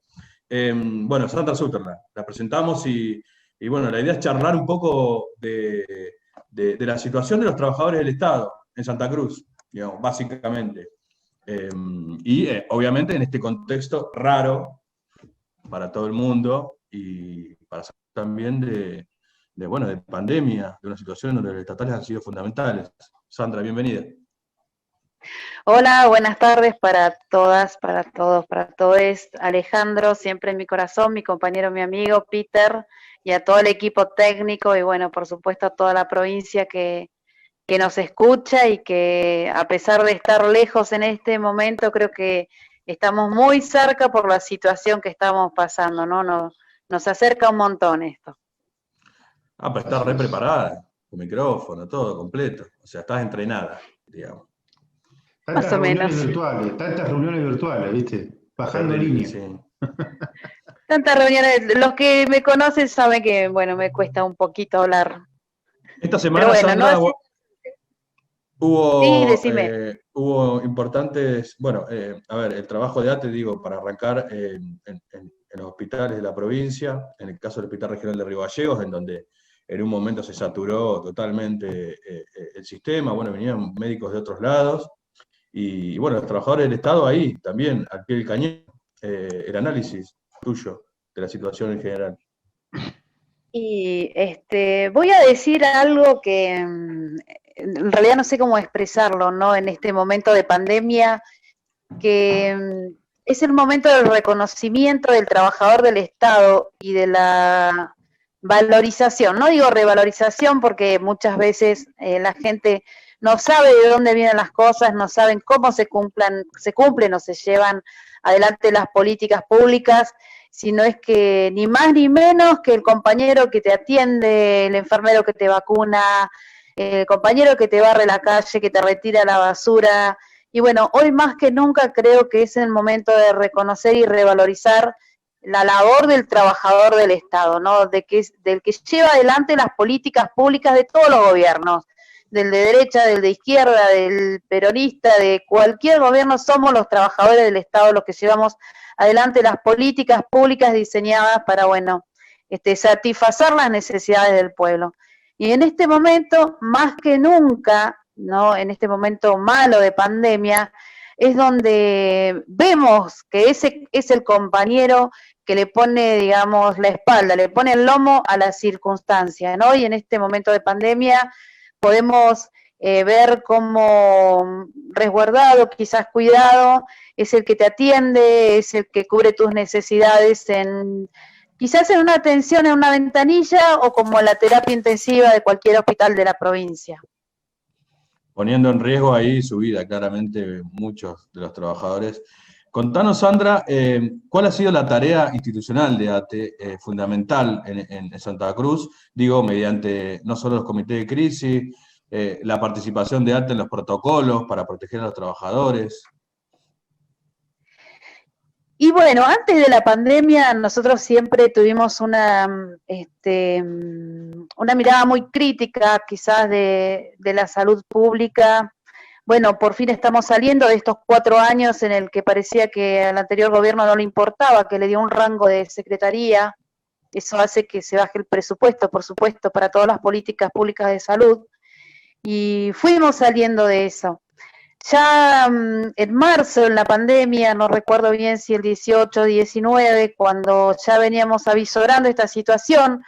S2: Bueno, Sandra Sutherland, la presentamos y bueno, la idea es charlar un poco de la situación de los trabajadores del Estado en Santa Cruz, digamos, básicamente. Obviamente en este contexto raro para todo el mundo y para también de pandemia, de una situación en donde los estatales han sido fundamentales. Sandra, bienvenida.
S5: Hola, buenas tardes para todas, para todos, para todos. Alejandro, siempre en mi corazón, mi compañero, mi amigo, Peter, y a todo el equipo técnico y bueno, por supuesto a toda la provincia que nos escucha y que a pesar de estar lejos en este momento, creo que estamos muy cerca por la situación que estamos pasando, ¿no? Nos acerca un montón esto.
S2: Pero estás re preparada, con micrófono, todo completo. O sea, estás entrenada, digamos.
S5: Más o menos.
S1: Tantas reuniones virtuales, ¿viste? Bajando línea. Sí.
S5: Tantas reuniones. Los que me conocen saben que, bueno, me cuesta un poquito hablar.
S2: Esta semana,
S5: bueno,
S2: Sandra,
S5: no
S2: hubo importantes, bueno, a ver, el trabajo de ATE, digo, para arrancar en los hospitales de la provincia, en el caso del Hospital Regional de Río Gallegos, en donde en un momento se saturó totalmente el sistema, bueno, venían médicos de otros lados, y bueno, los trabajadores del Estado ahí también, al pie del cañón, el análisis tuyo de la situación en general.
S5: Y voy a decir algo que en realidad no sé cómo expresarlo, ¿no? En este momento de pandemia, que es el momento del reconocimiento del trabajador del Estado y de la valorización. No digo revalorización porque muchas veces la gente no sabe de dónde vienen las cosas, no saben cómo se cumplen o se llevan adelante las políticas públicas, sino es que ni más ni menos que el compañero que te atiende, el enfermero que te vacuna, el compañero que te barre la calle, que te retira la basura. Y bueno, hoy más que nunca creo que es el momento de reconocer y revalorizar la labor del trabajador del Estado, ¿no? Del que lleva adelante las políticas públicas de todos los gobiernos, del de derecha, del de izquierda, del peronista, de cualquier gobierno, somos los trabajadores del Estado los que llevamos adelante las políticas públicas diseñadas para, bueno, satisfacer las necesidades del pueblo. Y en este momento, más que nunca, ¿no? En este momento malo de pandemia, es donde vemos que ese es el compañero que le pone, digamos, la espalda, le pone el lomo a la circunstancia, ¿no? Y en este momento de pandemia podemos ver cómo resguardado, quizás cuidado, es el que te atiende, es el que cubre tus necesidades quizás en una atención en una ventanilla o como la terapia intensiva de cualquier hospital de la provincia.
S2: Poniendo en riesgo ahí su vida, claramente, muchos de los trabajadores. Contanos, Sandra, ¿cuál ha sido la tarea institucional de ATE fundamental en Santa Cruz? Digo, mediante no solo los comités de crisis, la participación de ATE en los protocolos para proteger a los trabajadores.
S5: Y bueno, antes de la pandemia nosotros siempre tuvimos una mirada muy crítica quizás de la salud pública. Bueno, por fin estamos saliendo de estos 4 años en el que parecía que al anterior gobierno no le importaba, que le dio un rango de secretaría. Eso hace que se baje el presupuesto, por supuesto, para todas las políticas públicas de salud. Y fuimos saliendo de eso. Ya en marzo, en la pandemia, no recuerdo bien si el 18 o 19, cuando ya veníamos avisorando esta situación,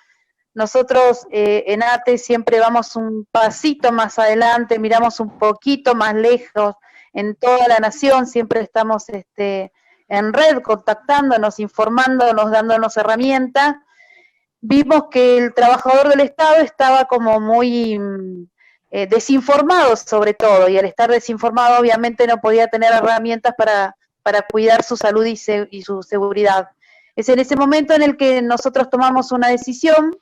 S5: nosotros en ATE siempre vamos un pasito más adelante, miramos un poquito más lejos en toda la nación, siempre estamos en red, contactándonos, informándonos, dándonos herramientas. vimos que el trabajador del Estado estaba como muy desinformado sobre todo, y al estar desinformado obviamente no podía tener herramientas para cuidar su salud y su seguridad. Es en ese momento en el que nosotros tomamos una decisión,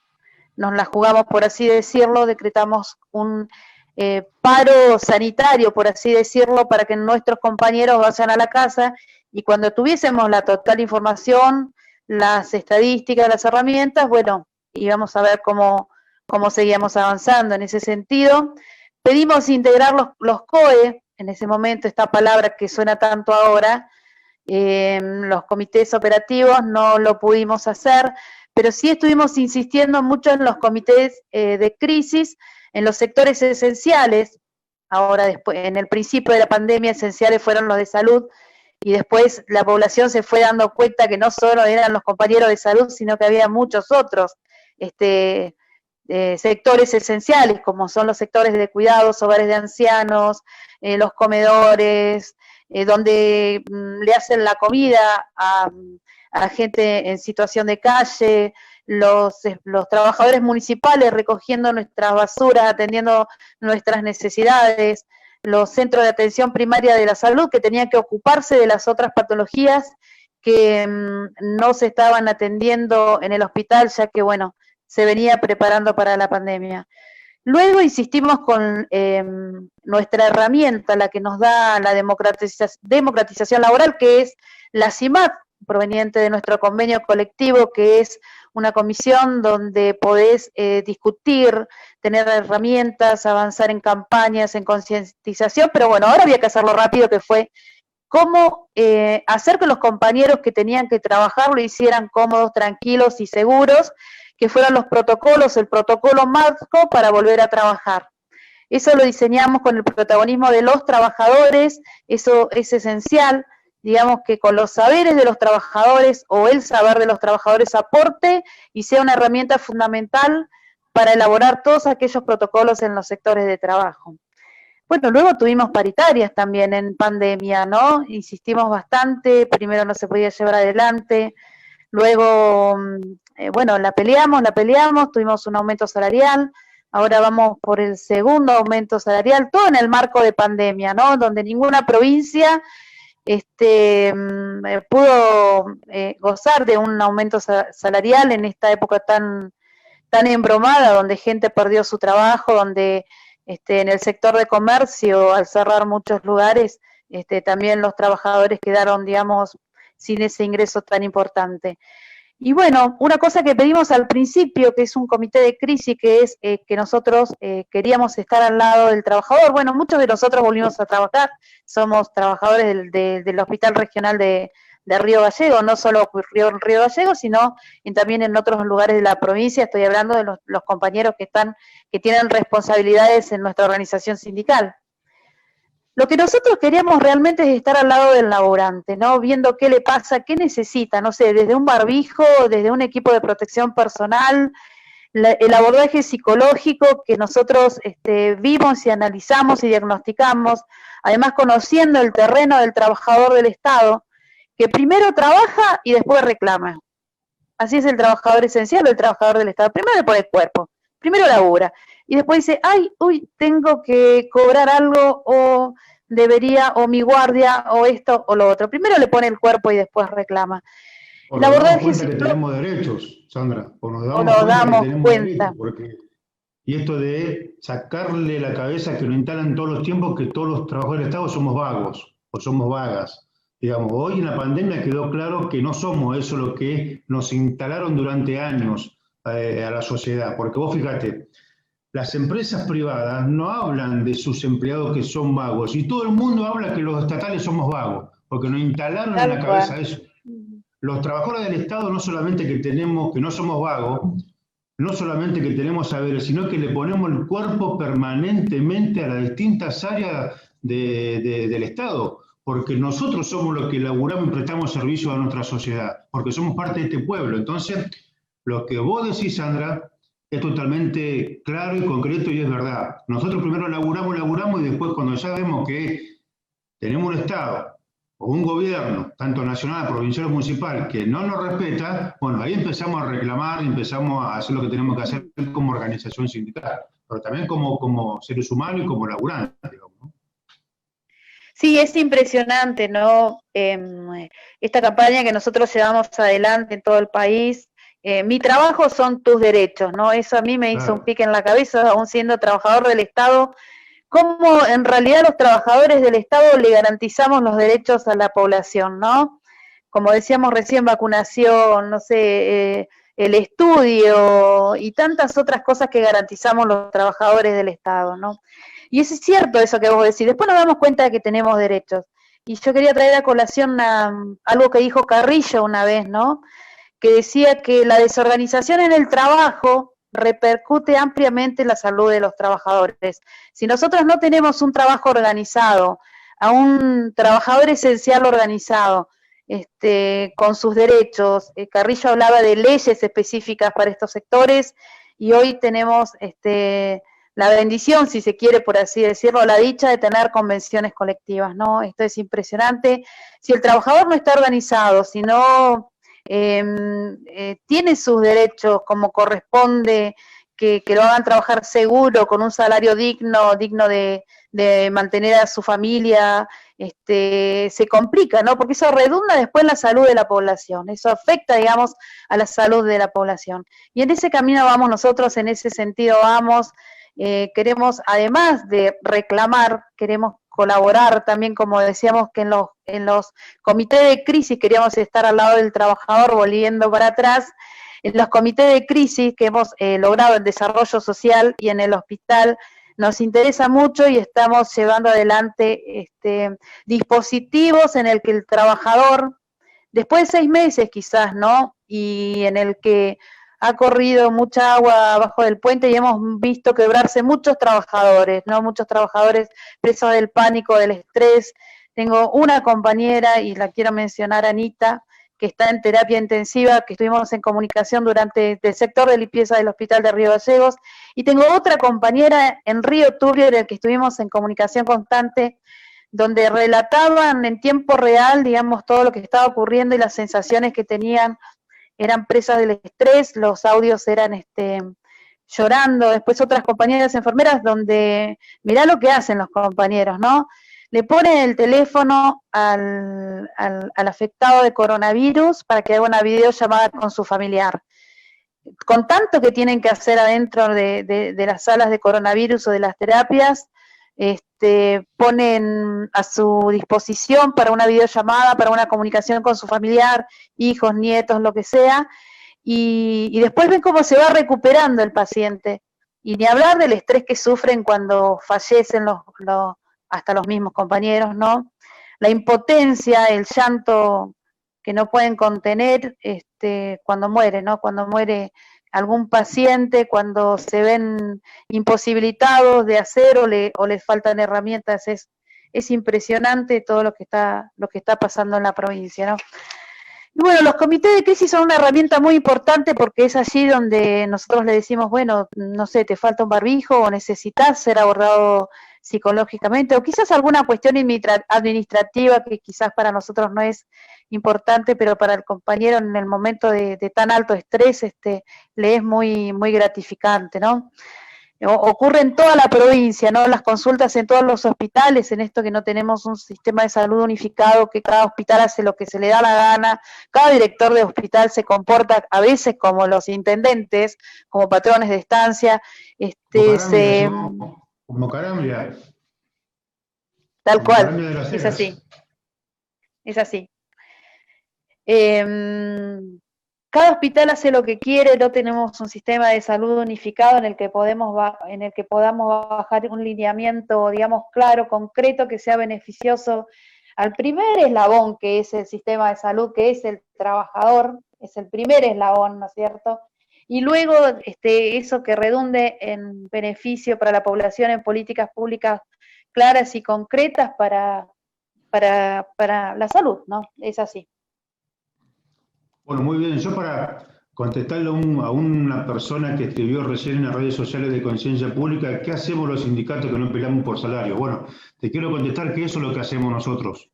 S5: nos la jugamos, por así decirlo, decretamos un paro sanitario, por así decirlo, para que nuestros compañeros vayan a la casa, y cuando tuviésemos la total información, las estadísticas, las herramientas, bueno, íbamos a ver cómo seguíamos avanzando en ese sentido. Pedimos integrar los COE, en ese momento, esta palabra que suena tanto ahora, los comités operativos no lo pudimos hacer, pero sí estuvimos insistiendo mucho en los comités de crisis, en los sectores esenciales. Ahora, después, en el principio de la pandemia, esenciales fueron los de salud, y después la población se fue dando cuenta que no solo eran los compañeros de salud, sino que había muchos otros sectores esenciales, como son los sectores de cuidados, hogares de ancianos, los comedores, donde le hacen la comida a gente en situación de calle, los trabajadores municipales recogiendo nuestras basuras, atendiendo nuestras necesidades, los centros de atención primaria de la salud que tenían que ocuparse de las otras patologías que no se estaban atendiendo en el hospital, ya que, bueno, se venía preparando para la pandemia. Luego insistimos con nuestra herramienta, la que nos da la democratización laboral, que es la CIMAD, proveniente de nuestro convenio colectivo, que es una comisión donde podés discutir, tener herramientas, avanzar en campañas, en concientización, pero bueno, ahora había que hacerlo rápido, que fue cómo hacer que los compañeros que tenían que trabajar lo hicieran cómodos, tranquilos y seguros, que fueran los protocolos, el protocolo marco para volver a trabajar. Eso lo diseñamos con el protagonismo de los trabajadores, eso es esencial, digamos que con los saberes de los trabajadores o el saber de los trabajadores aporte y sea una herramienta fundamental para elaborar todos aquellos protocolos en los sectores de trabajo. Bueno, luego tuvimos paritarias también en pandemia, ¿no? Insistimos bastante, primero no se podía llevar adelante, luego, bueno, la peleamos, tuvimos un aumento salarial, ahora vamos por el segundo aumento salarial, todo en el marco de pandemia, ¿no? Donde ninguna provincia pudo gozar de un aumento salarial en esta época tan embromada, donde gente perdió su trabajo, donde en el sector de comercio, al cerrar muchos lugares, también los trabajadores quedaron, digamos, sin ese ingreso tan importante. Y bueno, una cosa que pedimos al principio, que es un comité de crisis, que es que nosotros queríamos estar al lado del trabajador. Bueno, muchos de nosotros volvimos a trabajar, somos trabajadores del Hospital Regional de Río Gallegos, no solo ocurrió en Río Gallegos, sino también en otros lugares de la provincia. Estoy hablando de los compañeros que tienen responsabilidades en nuestra organización sindical. Lo que nosotros queríamos realmente es estar al lado del laborante, ¿no? Viendo qué le pasa, qué necesita, no sé, desde un barbijo, desde un equipo de protección personal, el abordaje psicológico que nosotros vimos y analizamos y diagnosticamos, además conociendo el terreno del trabajador del Estado, que primero trabaja y después reclama. Así es el trabajador esencial o el trabajador del Estado. Primero le pone el cuerpo, primero labura, y después dice, ay, uy, tengo que cobrar algo, o debería, o mi guardia, o esto, o lo otro. Primero le pone el cuerpo y después reclama.
S1: O nos damos cuenta que tenemos derechos, Sandra, o nos damos cuenta. Y esto de sacarle la cabeza que nos instalan todos los tiempos que todos los trabajadores del Estado somos vagos, o somos vagas. Digamos, hoy en la pandemia quedó claro que no somos eso lo que nos instalaron durante años a la sociedad. Porque vos fíjate, las empresas privadas no hablan de sus empleados que son vagos, y todo el mundo habla que los estatales somos vagos, porque nos instalaron en la cabeza eso. Los trabajadores del Estado no solamente que no somos vagos, no solamente que tenemos saberes, sino que le ponemos el cuerpo permanentemente a las distintas áreas del Estado, porque nosotros somos los que laburamos y prestamos servicio a nuestra sociedad, porque somos parte de este pueblo. Entonces, lo que vos decís, Sandra, es totalmente claro y concreto y es verdad. Nosotros primero laburamos y después, cuando ya vemos que tenemos un Estado o un gobierno, tanto nacional, provincial o municipal, que no nos respeta, bueno, ahí empezamos a reclamar, empezamos a hacer lo que tenemos que hacer como organización sindical, pero también como seres humanos y como laburantes, digamos, ¿no?
S5: Sí, es impresionante, ¿no? Esta campaña que nosotros llevamos adelante en todo el país. Mi trabajo son tus derechos, ¿no? Eso a mí me hizo un pique en la cabeza, aún siendo trabajador del Estado, cómo en realidad los trabajadores del Estado le garantizamos los derechos a la población, ¿no? Como decíamos recién, vacunación, no sé, el estudio y tantas otras cosas que garantizamos los trabajadores del Estado, ¿no? Y es cierto eso que vos decís, después nos damos cuenta de que tenemos derechos. Y yo quería traer a colación algo que dijo Carrillo una vez, ¿no? Que decía que la desorganización en el trabajo repercute ampliamente en la salud de los trabajadores. Si nosotros no tenemos un trabajo organizado, a un trabajador esencial organizado, con sus derechos, Carrillo hablaba de leyes específicas para estos sectores, y hoy tenemos la bendición, si se quiere por así decirlo, la dicha de tener convenciones colectivas, ¿no? Esto es impresionante. Si el trabajador no está organizado, si no tiene sus derechos como corresponde, que lo hagan trabajar seguro, con un salario digno de mantener a su familia, se complica, ¿no? Porque eso redunda después en la salud de la población, eso afecta, digamos, a la salud de la población. Y en ese camino vamos nosotros, en ese sentido vamos. Queremos, además de reclamar, queremos colaborar también, como decíamos, que en los comités de crisis queríamos estar al lado del trabajador, volviendo para atrás. En los comités de crisis que hemos logrado en desarrollo social y en el hospital, nos interesa mucho y estamos llevando adelante dispositivos en el que el trabajador, después de 6 meses quizás, ¿no? Y en el que ha corrido mucha agua abajo del puente y hemos visto quebrarse muchos trabajadores, ¿no? Muchos trabajadores presos del pánico, del estrés. Tengo una compañera, y la quiero mencionar, Anita, que está en terapia intensiva, que estuvimos en comunicación durante el sector de limpieza del Hospital de Río Gallegos, y tengo otra compañera en Río Turbio, en el que estuvimos en comunicación constante, donde relataban en tiempo real, digamos, todo lo que estaba ocurriendo y las sensaciones que tenían. Eran presas del estrés, los audios eran llorando. Después otras compañeras enfermeras donde, mirá lo que hacen los compañeros, ¿no? Le ponen el teléfono al afectado de coronavirus para que haga una videollamada con su familiar. Con tanto que tienen que hacer adentro de las salas de coronavirus o de las terapias, ponen a su disposición para una videollamada, para una comunicación con su familiar, hijos, nietos, lo que sea, y después ven cómo se va recuperando el paciente. Y ni hablar del estrés que sufren cuando fallecen hasta los mismos compañeros, ¿no? La impotencia, el llanto que no pueden contener cuando muere, ¿no? Cuando muere algún paciente, cuando se ven imposibilitados de hacer o les faltan herramientas. Es impresionante todo lo que está pasando en la provincia, ¿no? Y bueno, los comités de crisis son una herramienta muy importante porque es allí donde nosotros le decimos, bueno, no sé, te falta un barbijo o necesitas ser abordado psicológicamente, o quizás alguna cuestión administrativa que quizás para nosotros no es importante, pero para el compañero en el momento de tan alto estrés le es muy, muy gratificante, ¿no? Ocurre en toda la provincia, ¿no? Las consultas en todos los hospitales, en esto que no tenemos un sistema de salud unificado, que cada hospital hace lo que se le da la gana, cada director de hospital se comporta a veces como los intendentes, como patrones de estancia,
S1: como Carambia.
S5: Tal cual, es así. Es así. Cada hospital hace lo que quiere, no tenemos un sistema de salud unificado en el que podamos bajar un lineamiento, digamos, claro, concreto, que sea beneficioso al primer eslabón, que es el sistema de salud, que es el trabajador, es el primer eslabón, ¿no es cierto? Y luego eso que redunde en beneficio para la población, en políticas públicas claras y concretas para la salud, ¿no? Es así.
S1: Bueno, muy bien. Yo para contestarle a una persona que escribió recién en las redes sociales de Conciencia Pública, ¿qué hacemos los sindicatos que no peleamos por salario? Bueno, te quiero contestar que eso es lo que hacemos nosotros.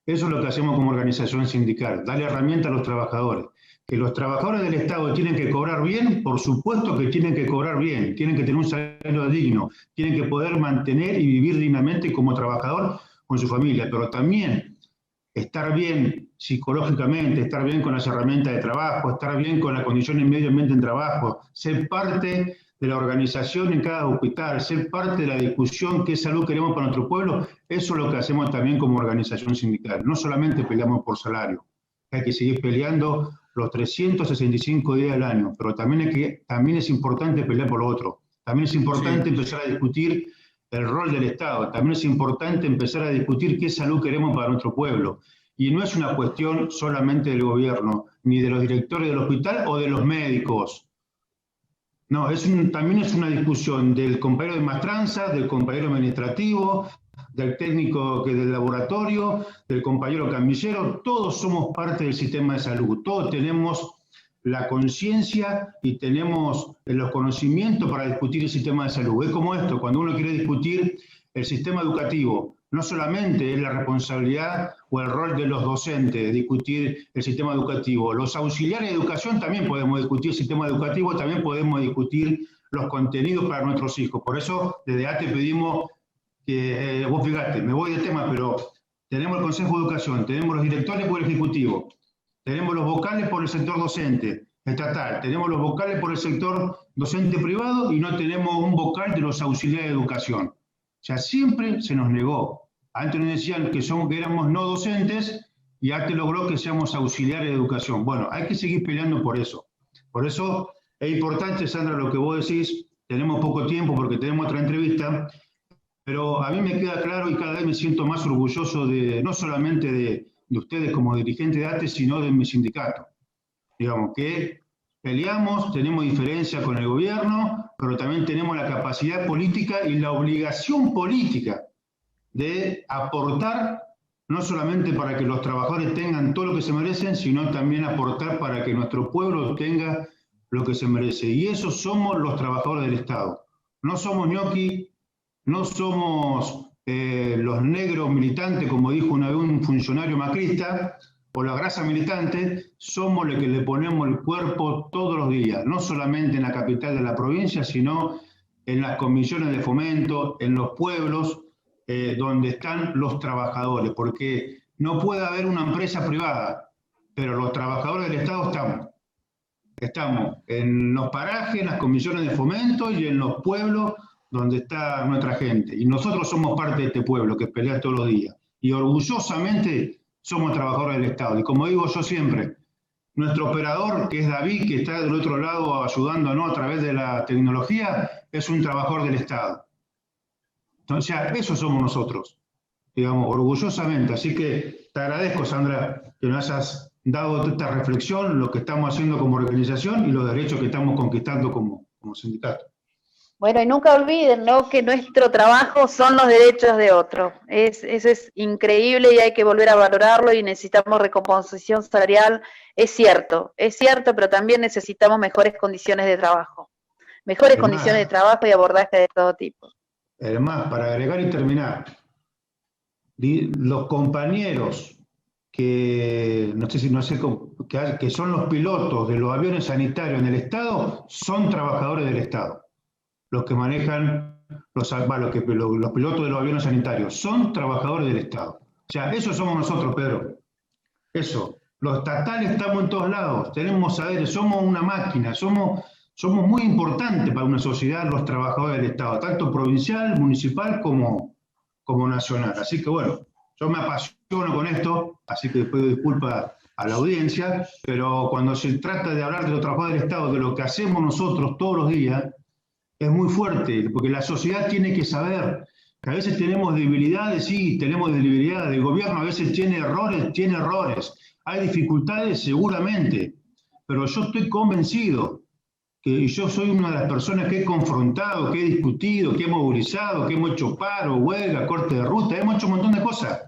S1: Eso es lo que hacemos como organización sindical, darle herramientas a los trabajadores. Que los trabajadores del Estado tienen que cobrar bien, por supuesto que tienen que cobrar bien, tienen que tener un salario digno, tienen que poder mantener y vivir dignamente como trabajador con su familia, pero también estar bien psicológicamente, estar bien con las herramientas de trabajo, estar bien con las condiciones de medio ambiente en trabajo, ser parte de la organización en cada hospital, ser parte de la discusión qué salud queremos para nuestro pueblo, eso es lo que hacemos también como organización sindical. No solamente peleamos por salario, hay que seguir peleando los 365 días del año, pero también es importante pelear por lo otro. También es importante empezar a discutir el rol del Estado. También es importante empezar a discutir qué salud queremos para nuestro pueblo. Y no es una cuestión solamente del gobierno, ni de los directores del hospital o de los médicos. No, también es una discusión del compañero de maestranza, del compañero administrativo, del técnico del laboratorio, del compañero camillero. Todos somos parte del sistema de salud. Todos tenemos la conciencia y tenemos los conocimientos para discutir el sistema de salud. Es como esto, cuando uno quiere discutir el sistema educativo, no solamente es la responsabilidad o el rol de los docentes discutir el sistema educativo, los auxiliares de educación también podemos discutir el sistema educativo, también podemos discutir los contenidos para nuestros hijos. Por eso, desde ATE pedimos que, vos fíjate, me voy de tema, pero tenemos el Consejo de Educación, tenemos los directores por el Ejecutivo, tenemos los vocales por el sector docente estatal, tenemos los vocales por el sector docente privado y no tenemos un vocal de los auxiliares de educación. O sea, siempre se nos negó. Antes nos decían que éramos no docentes y ATE logró que seamos auxiliares de educación. Bueno, hay que seguir peleando por eso. Por eso es importante, Sandra, lo que vos decís. Tenemos poco tiempo porque tenemos otra entrevista, pero a mí me queda claro y cada vez me siento más orgulloso no solamente de ustedes como dirigentes de ATE, sino de mi sindicato. Digamos que peleamos, tenemos diferencia con el gobierno, pero también tenemos la capacidad política y la obligación política de aportar, no solamente para que los trabajadores tengan todo lo que se merecen, sino también aportar para que nuestro pueblo tenga lo que se merece. Y eso somos los trabajadores del Estado. No somos ñoqui, no somos los negros militantes, como dijo una vez un funcionario macrista, o la grasa militante, somos los que le ponemos el cuerpo todos los días, no solamente en la capital de la provincia, sino en las comisiones de fomento, en los pueblos, donde están los trabajadores, porque no puede haber una empresa privada, pero los trabajadores del Estado estamos en los parajes, en las comisiones de fomento y en los pueblos donde está nuestra gente. Y nosotros somos parte de este pueblo que pelea todos los días. Y orgullosamente somos trabajadores del Estado. Y como digo yo siempre, nuestro operador, que es David, que está del otro lado ayudándonos a través de la tecnología, es un trabajador del Estado. Entonces, eso somos nosotros, digamos, orgullosamente. Así que te agradezco, Sandra, que nos hayas dado esta reflexión, lo que estamos haciendo como organización y los derechos que estamos conquistando como sindicato.
S5: Bueno, y nunca olviden, ¿no?, que nuestro trabajo son los derechos de otros. Eso es increíble y hay que volver a valorarlo y necesitamos recomposición salarial. Es cierto, pero también necesitamos mejores condiciones de trabajo. Mejores condiciones de trabajo y abordaje de todo tipo.
S1: Además, para agregar y terminar, los compañeros que son los pilotos de los aviones sanitarios en el Estado son trabajadores del Estado. Los que manejan los pilotos de los aviones sanitarios son trabajadores del Estado. O sea, eso somos nosotros, Pedro. Eso. Los estatales estamos en todos lados, tenemos saberes, somos una máquina, somos muy importantes para una sociedad los trabajadores del Estado, tanto provincial, municipal como nacional. Así que bueno, yo me apasiono con esto, así que pido disculpas a la audiencia, pero cuando se trata de hablar de los trabajadores del Estado, de lo que hacemos nosotros todos los días, es muy fuerte, porque la sociedad tiene que saber que a veces tenemos debilidades, sí, tenemos debilidades, el gobierno a veces tiene errores, hay dificultades seguramente, pero yo estoy convencido que yo soy una de las personas que he confrontado, que he discutido, que he movilizado, que hemos hecho paro, huelga, corte de ruta, hemos hecho un montón de cosas,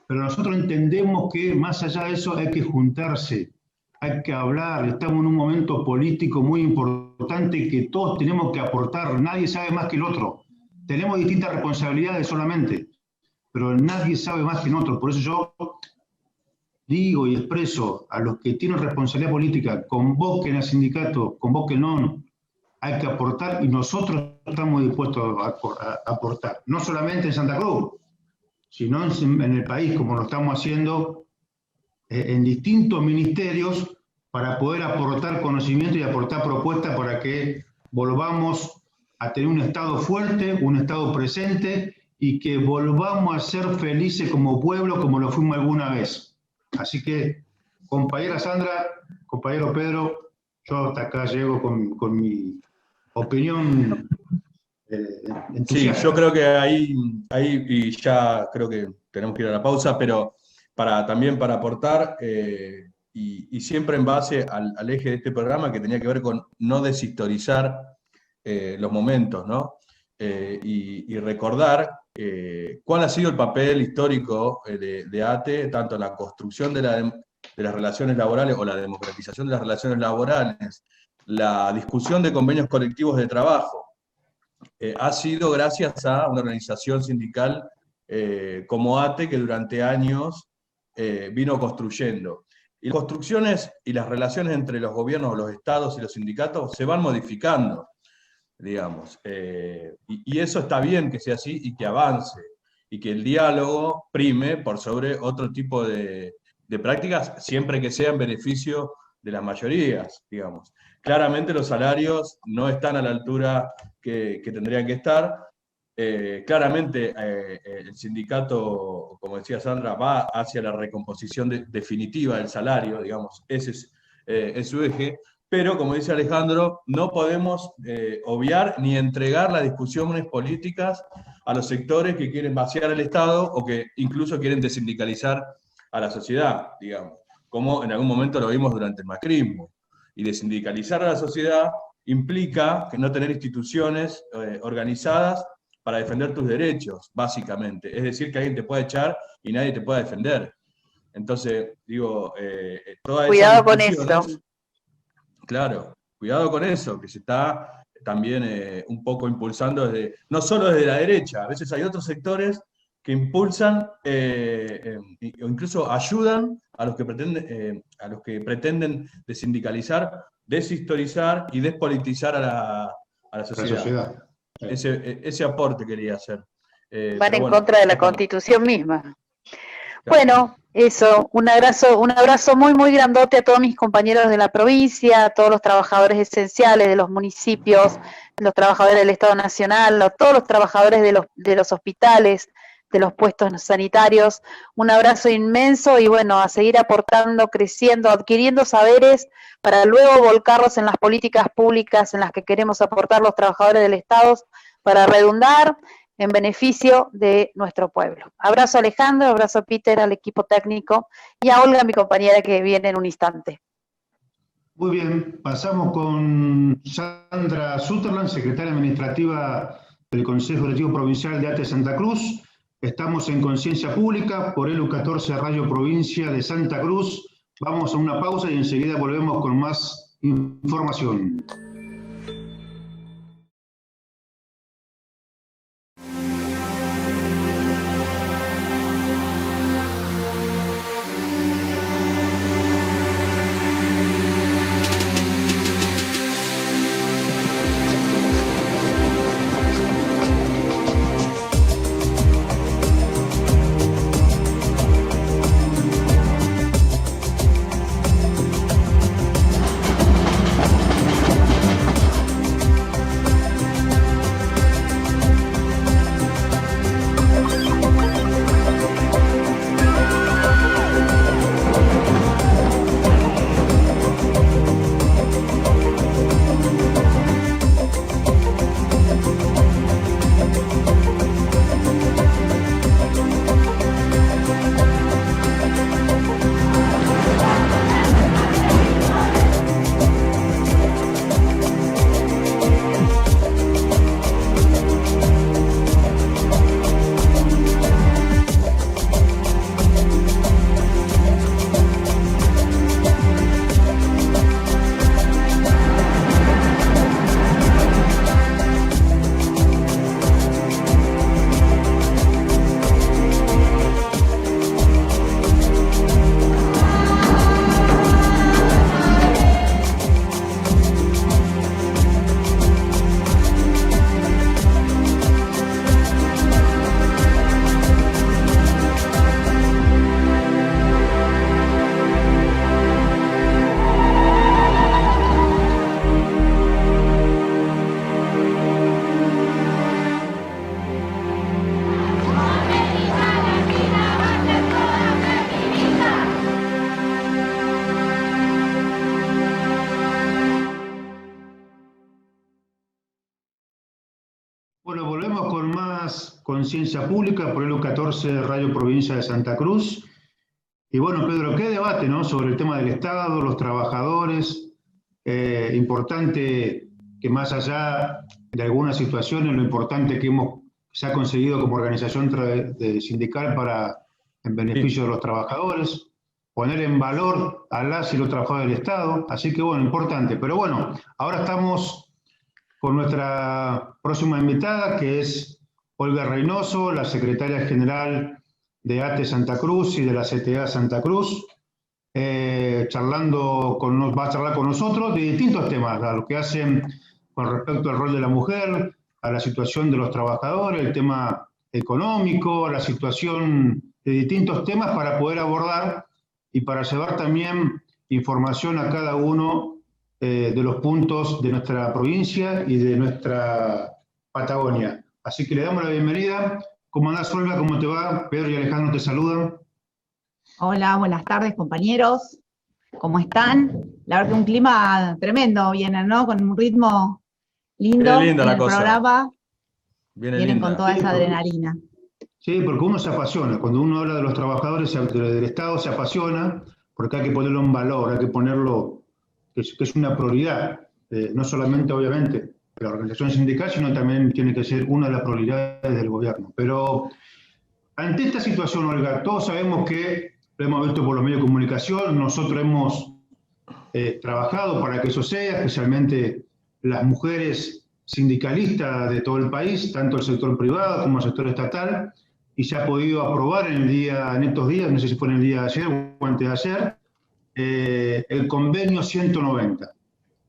S1: pero nosotros entendemos que más allá de eso hay que juntarse, hay que hablar, estamos en un momento político muy importante que todos tenemos que aportar, nadie sabe más que el otro. Tenemos distintas responsabilidades solamente, pero nadie sabe más que nosotros. Por eso yo digo y expreso a los que tienen responsabilidad política, convoquen al sindicato, convoquennos, hay que aportar y nosotros estamos dispuestos a aportar, no solamente en Santa Cruz, sino en el país, como lo estamos haciendo en distintos ministerios, para poder aportar conocimiento y aportar propuestas para que volvamos a tener un Estado fuerte, un Estado presente, y que volvamos a ser felices como pueblo, como lo fuimos alguna vez. Así que, compañera Sandra, compañero Pedro, yo hasta acá llego con mi opinión
S2: Sí, yo creo que ahí, y ya creo que tenemos que ir a la pausa, pero también para aportar, y siempre en base al eje de este programa que tenía que ver con no deshistorizar los momentos, ¿no? Y recordar cuál ha sido el papel histórico de ATE, tanto en la construcción de las relaciones laborales o la democratización de las relaciones laborales, la discusión de convenios colectivos de trabajo, ha sido gracias a una organización sindical como ATE, que durante años vino construyendo. Y las construcciones y las relaciones entre los gobiernos, los estados y los sindicatos se van modificando, digamos. Y eso está bien que sea así y que avance, y que el diálogo prime por sobre otro tipo de prácticas, siempre que sea en beneficio de las mayorías, digamos. Claramente los salarios no están a la altura que tendrían que estar. Claramente el sindicato, como decía Sandra, va hacia la recomposición definitiva del salario, digamos, ese es su eje, pero como dice Alejandro, no podemos obviar ni entregar las discusiones políticas a los sectores que quieren vaciar el Estado o que incluso quieren desindicalizar a la sociedad, digamos, como en algún momento lo vimos durante el macrismo. Y desindicalizar a la sociedad implica que no tener instituciones organizadas para defender tus derechos, básicamente. Es decir, que alguien te puede echar y nadie te puede defender. Entonces, digo, toda
S5: cuidado con eso.
S2: Claro, cuidado con eso, que se está también un poco impulsando no solo desde la derecha, a veces hay otros sectores que impulsan o incluso ayudan a los que pretenden desindicalizar, deshistorizar y despolitizar a la sociedad. Ese aporte quería hacer.
S5: Van en contra de la Constitución misma. Claro. Bueno, eso, un abrazo muy, muy grandote a todos mis compañeros de la provincia, a todos los trabajadores esenciales de los municipios, los trabajadores del Estado Nacional, a todos los trabajadores de los hospitales, de los puestos sanitarios. Un abrazo inmenso y bueno, a seguir aportando, creciendo, adquiriendo saberes para luego volcarlos en las políticas públicas en las que queremos aportar los trabajadores del Estado para redundar en beneficio de nuestro pueblo. Abrazo a Alejandro, abrazo a Peter, al equipo técnico y a Olga, mi compañera, que viene en un instante.
S1: Muy bien, pasamos con Sandra Sutherland, secretaria administrativa del Consejo Directivo Provincial de ATE Santa Cruz. Estamos en Conciencia Pública por ELU 14 Radio Provincia de Santa Cruz. Vamos a una pausa y enseguida volvemos con más información. más conciencia pública por el 14 de Radio Provincia de Santa Cruz. Y bueno, Pedro, qué debate, ¿no?, sobre el tema del Estado, los trabajadores. Importante que más allá de algunas situaciones, lo importante que se ha conseguido como organización sindical en beneficio de los trabajadores, poner en valor a las y los trabajadores del Estado. Así que bueno, importante. Pero bueno, ahora estamos con nuestra próxima invitada, que es Olga Reynoso, la secretaria general de ATE Santa Cruz y de la CTA Santa Cruz. Va a charlar con nosotros de distintos temas, a lo que hacen con respecto al rol de la mujer, a la situación de los trabajadores, el tema económico, la situación de distintos temas para poder abordar y para llevar también información a cada uno de los puntos de nuestra provincia y de nuestra Patagonia. Así que le damos la bienvenida. ¿Cómo andás, Olga? ¿Cómo te va? Pedro y Alejandro te saludan.
S6: Hola, buenas tardes, compañeros. ¿Cómo están? La verdad que un clima tremendo viene, ¿no? Con un ritmo lindo
S2: Viene linda
S6: en
S2: la
S6: el
S2: cosa.
S6: programa.
S2: Viene
S6: Vienen
S2: linda.
S6: con toda
S1: Sí,
S6: esa
S1: porque-
S6: adrenalina.
S1: Sí, porque uno se apasiona. Cuando uno habla de los trabajadores del Estado se apasiona, porque hay que ponerlo en valor, hay que ponerlo, que es una prioridad. No solamente, obviamente, de la organización sindical, sino también tiene que ser una de las prioridades del gobierno. Pero ante esta situación, Olga, todos sabemos que lo hemos visto por los medios de comunicación, nosotros hemos trabajado para que eso sea, especialmente las mujeres sindicalistas de todo el país, tanto el sector privado como el sector estatal, y se ha podido aprobar en estos días, no sé si fue en el día de ayer o antes de ayer, el convenio 190.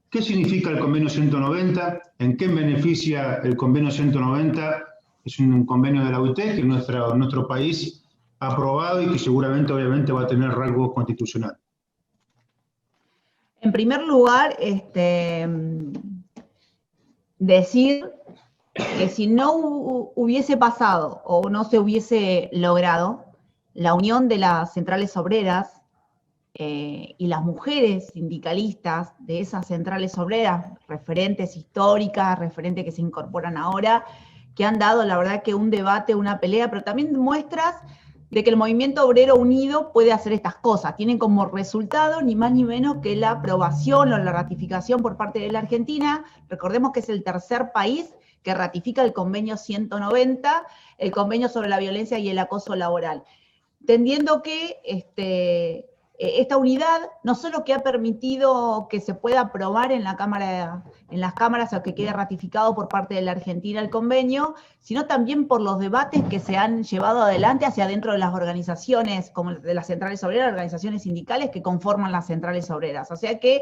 S1: ¿Qué significa el convenio 190? ¿En qué beneficia el convenio 190? Es un convenio de la OIT que nuestro país ha aprobado y que seguramente, obviamente, va a tener rango constitucional.
S6: En primer lugar, decir que si no hubiese pasado o no se hubiese logrado la unión de las centrales obreras y las mujeres sindicalistas de esas centrales obreras, referentes históricas, referentes que se incorporan ahora, que han dado, la verdad, que un debate, una pelea, pero también muestras de que el movimiento obrero unido puede hacer estas cosas. Tienen como resultado ni más ni menos que la aprobación o la ratificación por parte de la Argentina. Recordemos que es el tercer país que ratifica el convenio 190, el convenio sobre la violencia y el acoso laboral. Entendiendo que esta unidad no solo que ha permitido que se pueda aprobar en las cámaras o que quede ratificado por parte de la Argentina el convenio, sino también por los debates que se han llevado adelante hacia adentro de las organizaciones, como de las centrales obreras, organizaciones sindicales que conforman las centrales obreras. O sea que,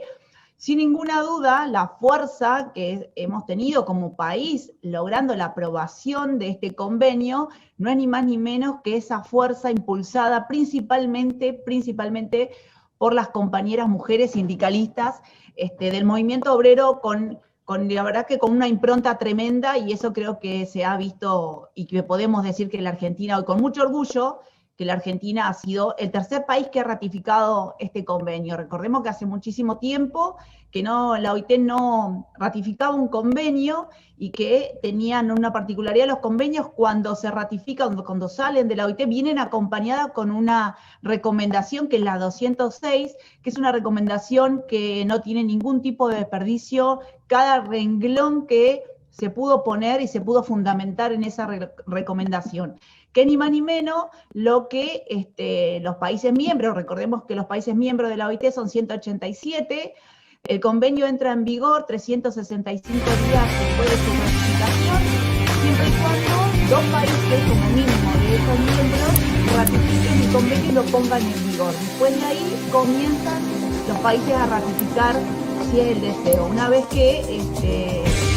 S6: sin ninguna duda, la fuerza que hemos tenido como país logrando la aprobación de este convenio no es ni más ni menos que esa fuerza impulsada principalmente por las compañeras mujeres sindicalistas del movimiento obrero con la verdad que con una impronta tremenda, y eso creo que se ha visto y que podemos decir que la Argentina, hoy con mucho orgullo, que la Argentina ha sido el tercer país que ha ratificado este convenio. Recordemos que hace muchísimo tiempo que la OIT no ratificaba un convenio y que tenían una particularidad los convenios cuando se ratifican, cuando salen de la OIT, vienen acompañadas con una recomendación que es la 206, que es una recomendación que no tiene ningún tipo de desperdicio. Cada renglón que se pudo poner y se pudo fundamentar en esa recomendación, que ni más ni menos lo que los países miembros, recordemos que los países miembros de la OIT son 187, el convenio entra en vigor 365 días después de su ratificación, siempre y cuando dos países como mínimo de esos miembros ratifiquen el convenio y lo pongan en vigor. Después de ahí comienzan los países a ratificar si es el deseo. Una vez que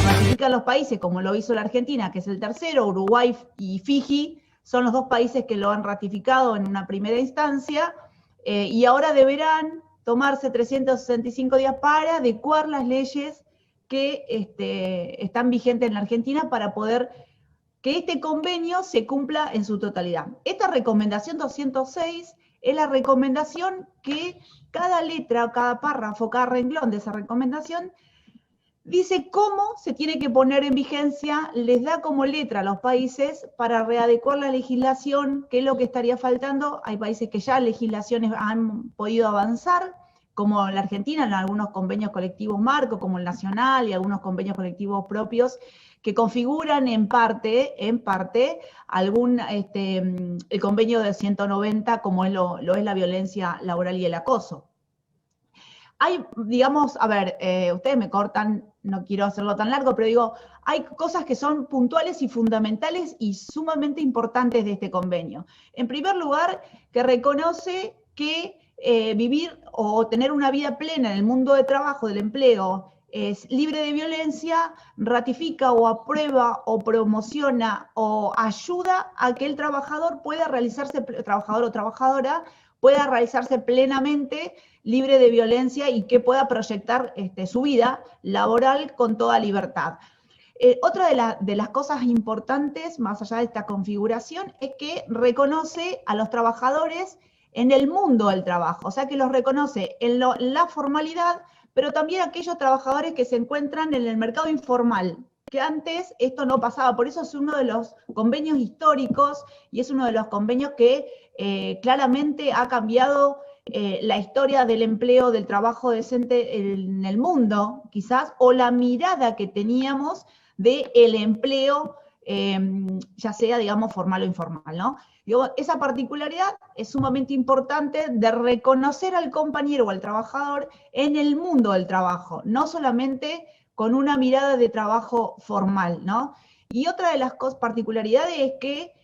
S6: ratifican los países, como lo hizo la Argentina, que es el tercero, Uruguay y Fiji, son los dos países que lo han ratificado en una primera instancia, y ahora deberán tomarse 365 días para adecuar las leyes que están vigentes en la Argentina para poder que este convenio se cumpla en su totalidad. Esta recomendación 206 es la recomendación que cada letra, cada párrafo, cada renglón de esa recomendación dice cómo se tiene que poner en vigencia, les da como letra a los países para readecuar la legislación, qué es lo que estaría faltando. Hay países que ya legislaciones han podido avanzar, como la Argentina, en algunos convenios colectivos marco, como el nacional, y algunos convenios colectivos propios, que configuran en parte el convenio de 190, como lo es la violencia laboral y el acoso. Hay, digamos, a ver, ustedes me cortan, no quiero hacerlo tan largo, pero digo, hay cosas que son puntuales y fundamentales y sumamente importantes de este convenio. En primer lugar, que reconoce que vivir o tener una vida plena en el mundo de trabajo, del empleo, es libre de violencia, ratifica o aprueba o promociona o ayuda a que el trabajador pueda realizarse, trabajador o trabajadora, pueda realizarse plenamente libre de violencia y que pueda proyectar su vida laboral con toda libertad. Otra de las cosas importantes, más allá de esta configuración, es que reconoce a los trabajadores en el mundo del trabajo, o sea que los reconoce en la formalidad, pero también aquellos trabajadores que se encuentran en el mercado informal, que antes esto no pasaba. Por eso es uno de los convenios históricos y es uno de los convenios que claramente ha cambiado la historia del empleo, del trabajo decente en el mundo, quizás, o la mirada que teníamos del empleo, ya sea, digamos, formal o informal, ¿no? Digo, esa particularidad es sumamente importante de reconocer al compañero o al trabajador en el mundo del trabajo, no solamente con una mirada de trabajo formal, ¿no? Y otra de las particularidades es que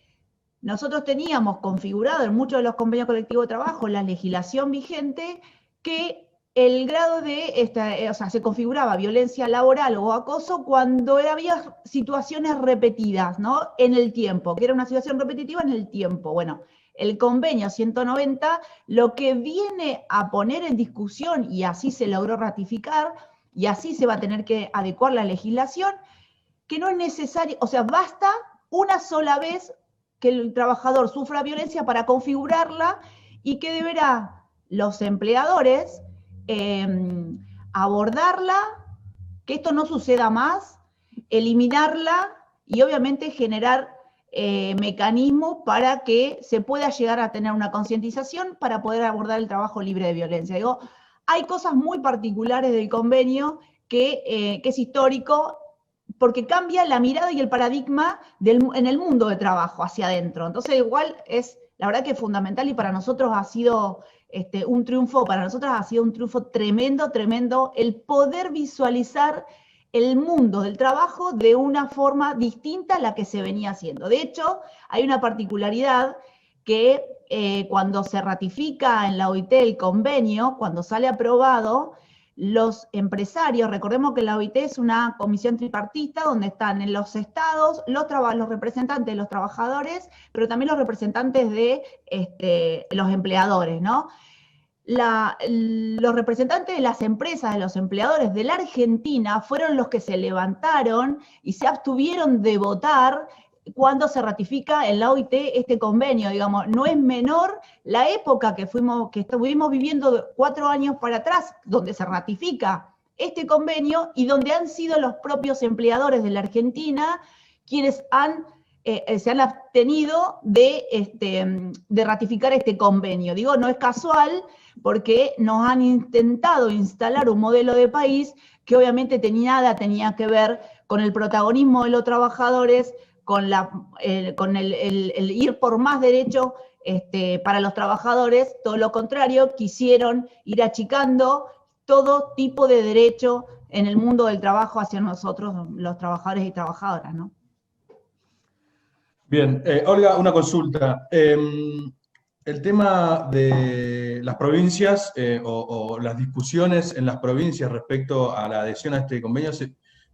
S6: nosotros teníamos configurado en muchos de los convenios colectivos de trabajo la legislación vigente que el grado de, o sea, se configuraba violencia laboral o acoso cuando había situaciones repetidas, ¿no? En el tiempo, que era una situación repetitiva en el tiempo. Bueno, el convenio 190 lo que viene a poner en discusión, y así se logró ratificar, y así se va a tener que adecuar la legislación, que no es necesario, o sea, basta una sola vez que el trabajador sufra violencia para configurarla y que deberá los empleadores abordarla, que esto no suceda más, eliminarla y obviamente generar mecanismos para que se pueda llegar a tener una concientización para poder abordar el trabajo libre de violencia. Digo, hay cosas muy particulares del convenio que es histórico, porque cambia la mirada y el paradigma en el mundo de trabajo hacia adentro. Entonces, igual es, la verdad que es fundamental y para nosotros ha sido un triunfo, para nosotros ha sido un triunfo tremendo, tremendo, el poder visualizar el mundo del trabajo de una forma distinta a la que se venía haciendo. De hecho, hay una particularidad que cuando se ratifica en la OIT el convenio, cuando sale aprobado, los empresarios, recordemos que la OIT es una comisión tripartita donde están en los estados los representantes de los trabajadores, pero también los representantes de los empleadores, ¿no? Los representantes de las empresas, de los empleadores de la Argentina, fueron los que se levantaron y se abstuvieron de votar cuando se ratifica en la OIT este convenio. Digamos, no es menor la época que estuvimos viviendo 4 años para atrás, donde se ratifica este convenio y donde han sido los propios empleadores de la Argentina quienes se han abstenido de ratificar este convenio. Digo, no es casual porque nos han intentado instalar un modelo de país que obviamente nada tenía que ver con el protagonismo de los trabajadores, con el ir por más derechos para los trabajadores. Todo lo contrario, quisieron ir achicando todo tipo de derecho en el mundo del trabajo hacia nosotros, los trabajadores y trabajadoras, ¿no?
S2: Bien, Olga, una consulta. El tema de las provincias o las discusiones en las provincias respecto a la adhesión a este convenio,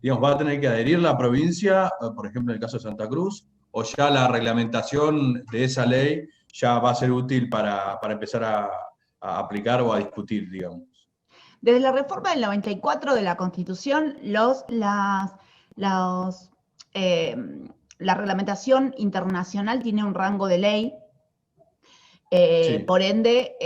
S2: digamos, ¿va a tener que adherir la provincia, por ejemplo en el caso de Santa Cruz, o ya la reglamentación de esa ley ya va a ser útil para empezar a aplicar o a discutir, digamos?
S6: Desde la reforma del 94 de la Constitución, la reglamentación internacional tiene un rango de ley,
S2: Sí.
S6: por ende,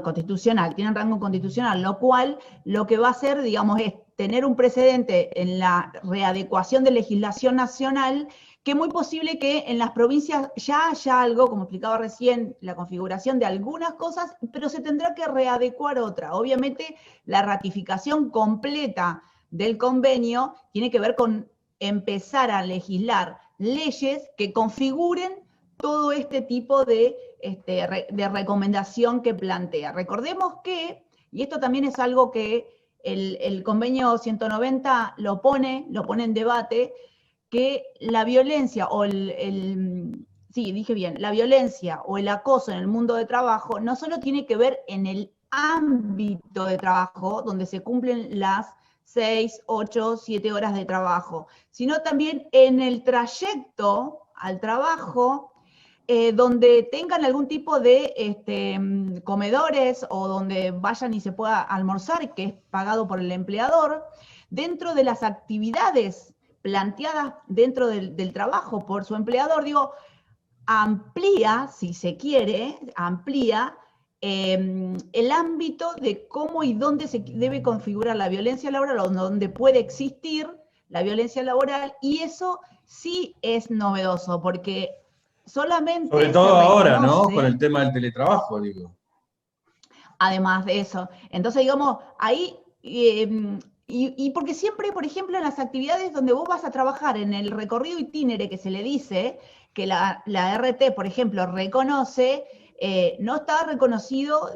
S6: constitucional, tiene un rango constitucional, lo cual lo que va a hacer, digamos, es tener un precedente en la readecuación de legislación nacional, que es muy posible que en las provincias ya haya algo, como explicaba recién, la configuración de algunas cosas, pero se tendrá que readecuar otra. Obviamente, la ratificación completa del convenio tiene que ver con empezar a legislar leyes que configuren todo este tipo de recomendación que plantea. Recordemos que, y esto también es algo que el convenio 190 lo pone en debate, que la violencia o la violencia o el acoso en el mundo de trabajo no solo tiene que ver en el ámbito de trabajo, donde se cumplen las 6, 8, 7 horas de trabajo, sino también en el trayecto al trabajo, donde tengan algún tipo de comedores o donde vayan y se pueda almorzar, que es pagado por el empleador, dentro de las actividades planteadas dentro del trabajo por su empleador, amplía, si se quiere, el ámbito de cómo y dónde se debe configurar la violencia laboral, o donde puede existir la violencia laboral, y eso sí es novedoso, porque solamente...
S2: Sobre todo ahora, ¿no? Con el tema del teletrabajo,
S6: Además de eso. Entonces, ahí... Y porque siempre, por ejemplo, en las actividades donde vos vas a trabajar, en el recorrido itinere que se le dice, que la RT, por ejemplo, reconoce, no está reconocido,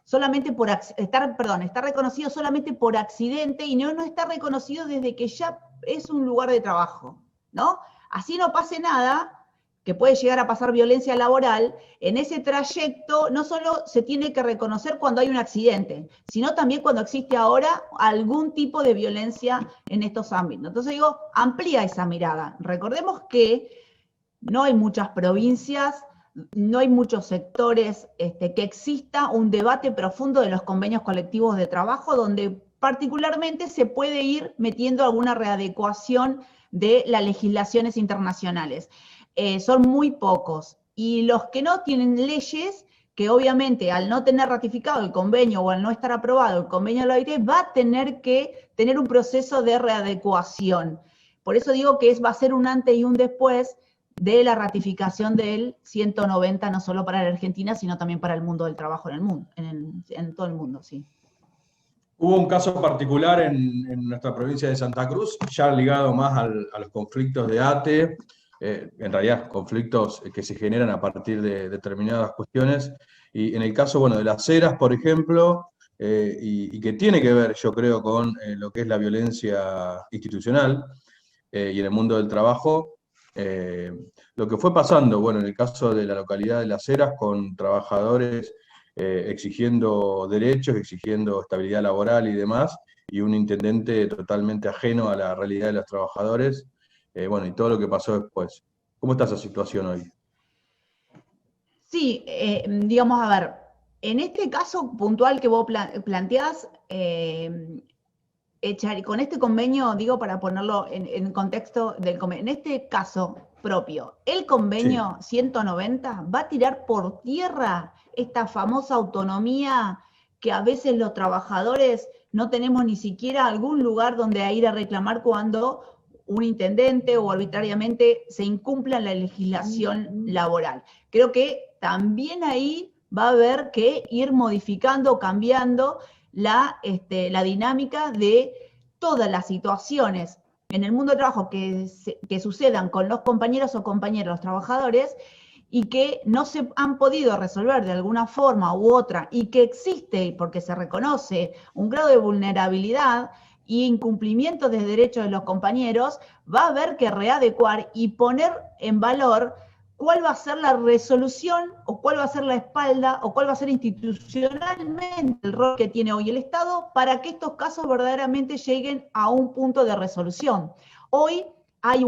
S6: solamente por está reconocido solamente por accidente, y no está reconocido desde que ya es un lugar de trabajo, ¿no? Así no pase nada, que puede llegar a pasar violencia laboral, en ese trayecto no solo se tiene que reconocer cuando hay un accidente, sino también cuando existe ahora algún tipo de violencia en estos ámbitos. Entonces amplía esa mirada. Recordemos que no hay muchas provincias, no hay muchos sectores que exista un debate profundo de los convenios colectivos de trabajo, donde particularmente se puede ir metiendo alguna readecuación de las legislaciones internacionales. Son muy pocos, y los que no tienen leyes, que obviamente al no tener ratificado el convenio o al no estar aprobado el convenio de la OIT, va a tener que tener un proceso de readecuación. Por eso digo que va a ser un antes y un después de la ratificación del 190, no solo para la Argentina, sino también para el mundo del trabajo en el mundo, en todo el mundo, sí.
S2: Hubo un caso particular en nuestra provincia de Santa Cruz, ya ligado más a los conflictos de ATE, en realidad conflictos que se generan a partir de determinadas cuestiones, y en el caso, de las Heras, por ejemplo, y que tiene que ver, yo creo, con lo que es la violencia institucional, y en el mundo del trabajo, lo que fue pasando, en el caso de la localidad de Las Heras, con trabajadores exigiendo derechos, exigiendo estabilidad laboral y demás, y un intendente totalmente ajeno a la realidad de los trabajadores, y todo lo que pasó después. ¿Cómo está esa situación hoy?
S6: Sí, a ver, en este caso puntual que vos planteás, con este convenio, para ponerlo en contexto del convenio, en este caso propio, el convenio 190 va a tirar por tierra esta famosa autonomía que a veces los trabajadores no tenemos ni siquiera algún lugar donde ir a reclamar cuando un intendente o arbitrariamente se incumpla la legislación laboral. Creo que también ahí va a haber que ir modificando, cambiando la dinámica de todas las situaciones en el mundo del trabajo que sucedan con los compañeros o compañeras, los trabajadores, y que no se han podido resolver de alguna forma u otra, y que existe, porque se reconoce un grado de vulnerabilidad y incumplimiento de derechos de los compañeros, va a haber que readecuar y poner en valor cuál va a ser la resolución, o cuál va a ser la espalda, o cuál va a ser institucionalmente el rol que tiene hoy el Estado para que estos casos verdaderamente lleguen a un punto de resolución. Hoy hay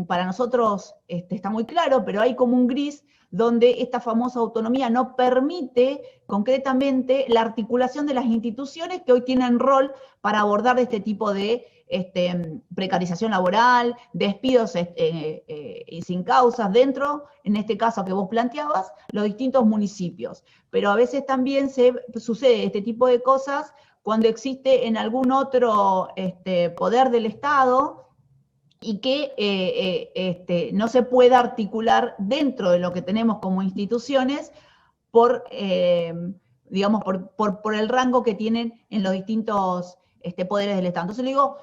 S6: para nosotros está muy claro, pero hay como un gris donde esta famosa autonomía no permite concretamente la articulación de las instituciones que hoy tienen rol para abordar este tipo de precarización laboral, despidos y sin causas dentro, en este caso que vos planteabas, los distintos municipios. Pero a veces también sucede este tipo de cosas cuando existe en algún otro poder del Estado y que no se puede articular dentro de lo que tenemos como instituciones por, digamos, por el rango que tienen en los distintos poderes del Estado. Entonces le digo,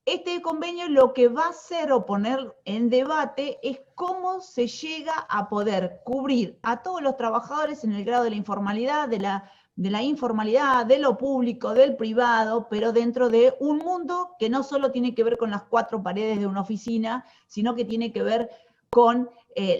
S6: este convenio lo que va a hacer o poner en debate es cómo se llega a poder cubrir a todos los trabajadores en el grado de la informalidad, de la informalidad, de lo público, del privado, pero dentro de un mundo que no solo tiene que ver con las cuatro paredes de una oficina, sino que tiene que ver con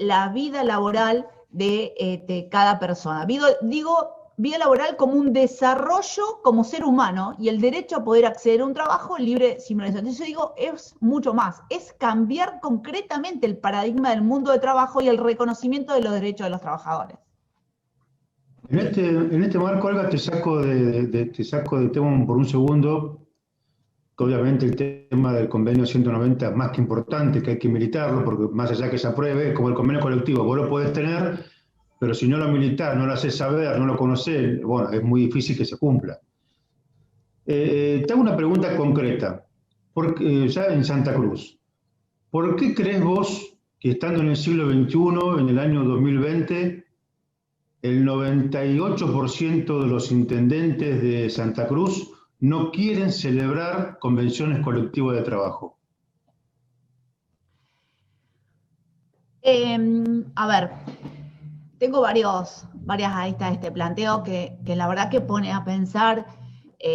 S6: la vida laboral de cada persona. Digo vida laboral como un desarrollo como ser humano y el derecho a poder acceder a un trabajo libre sin violencia. Entonces yo digo, es mucho más, es cambiar concretamente el paradigma del mundo de trabajo y el reconocimiento de los derechos de los trabajadores.
S1: En este marco, Olga, te saco de tema por un segundo, que obviamente el tema del convenio 190 es más que importante, que hay que militarlo, porque más allá que se apruebe, como el convenio colectivo, vos lo podés tener, pero si no lo militás, no lo haces saber, no lo conocés, bueno, es muy difícil que se cumpla. Te hago una pregunta concreta, ya en Santa Cruz. ¿Por qué crees vos que estando en el siglo XXI, en el año 2020, el 98% de los intendentes de Santa Cruz no quieren celebrar convenciones colectivas de trabajo?
S6: A ver, tengo varias aristas de este planteo que la verdad que pone a pensar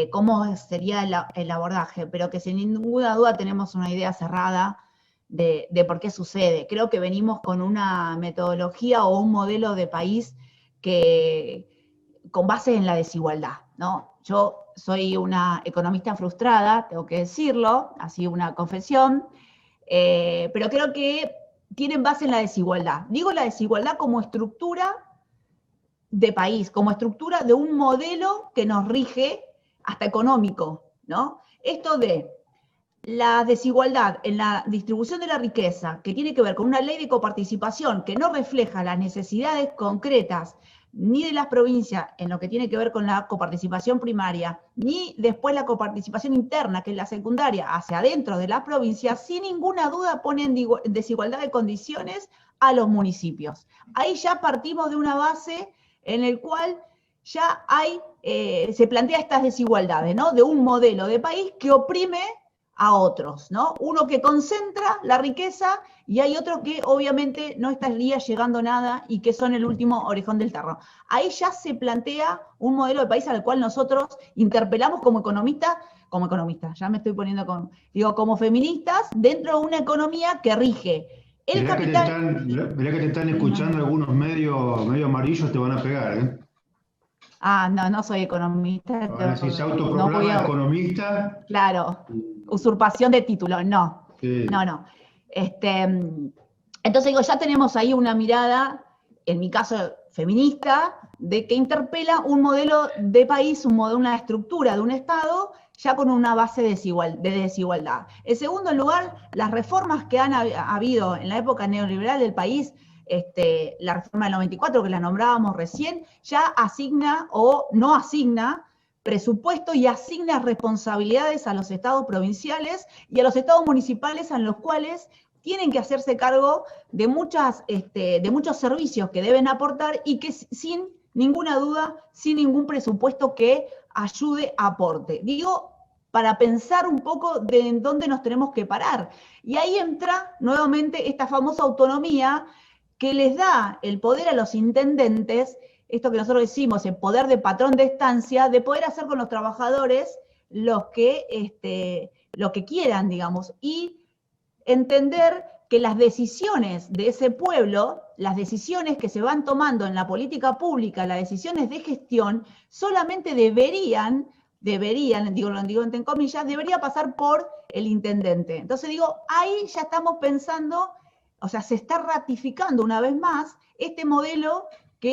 S6: cómo sería el abordaje, pero que sin ninguna duda tenemos una idea cerrada de por qué sucede. Creo que venimos con una metodología o un modelo de país con base en la desigualdad, ¿no? Yo soy una economista frustrada, tengo que decirlo, así una confesión, pero creo que tienen base en la desigualdad. Digo la desigualdad como estructura de país, como estructura de un modelo que nos rige hasta económico, ¿no? Esto de la desigualdad en la distribución de la riqueza, que tiene que ver con una ley de coparticipación que no refleja las necesidades concretas ni de las provincias en lo que tiene que ver con la coparticipación primaria, ni después la coparticipación interna, que es la secundaria, hacia adentro de las provincias, sin ninguna duda pone en desigualdad de condiciones a los municipios. Ahí ya partimos de una base en el cual ya se plantea estas desigualdades, ¿no? De un modelo de país que oprime a otros, ¿no? Uno que concentra la riqueza y hay otro que obviamente no estaría llegando nada y que son el último orejón del tarro. Ahí ya se plantea un modelo de país al cual nosotros interpelamos como economistas, ya me estoy poniendo como feministas, dentro de una economía que rige el capital.
S1: Mirá que te están escuchando algunos medio amarillos, te van a pegar, ¿eh?
S6: Ah, no soy economista.
S1: Ahora, si se autoproclama economista.
S6: Claro, usurpación de título, no.
S1: Sí.
S6: No. Entonces digo, ya tenemos ahí una mirada, en mi caso feminista, de que interpela un modelo de país, una estructura de un Estado, ya con una base de desigualdad. En segundo lugar, las reformas que han habido en la época neoliberal del país, la reforma del 94, que la nombrábamos recién, ya asigna o no asigna presupuesto y asigna responsabilidades a los estados provinciales y a los estados municipales, en los cuales tienen que hacerse cargo de muchos servicios que deben aportar y que sin ninguna duda, sin ningún presupuesto que ayude, aporte. Digo, para pensar un poco de en dónde nos tenemos que parar. Y ahí entra nuevamente esta famosa autonomía que les da el poder a los intendentes, esto que nosotros decimos, el poder de patrón de estancia, de poder hacer con los trabajadores lo que quieran, digamos, y entender que las decisiones de ese pueblo, las decisiones que se van tomando en la política pública, las decisiones de gestión, solamente deberían, lo digo entre comillas, debería pasar por el intendente. Entonces digo, ahí ya estamos pensando, o sea, se está ratificando una vez más este modelo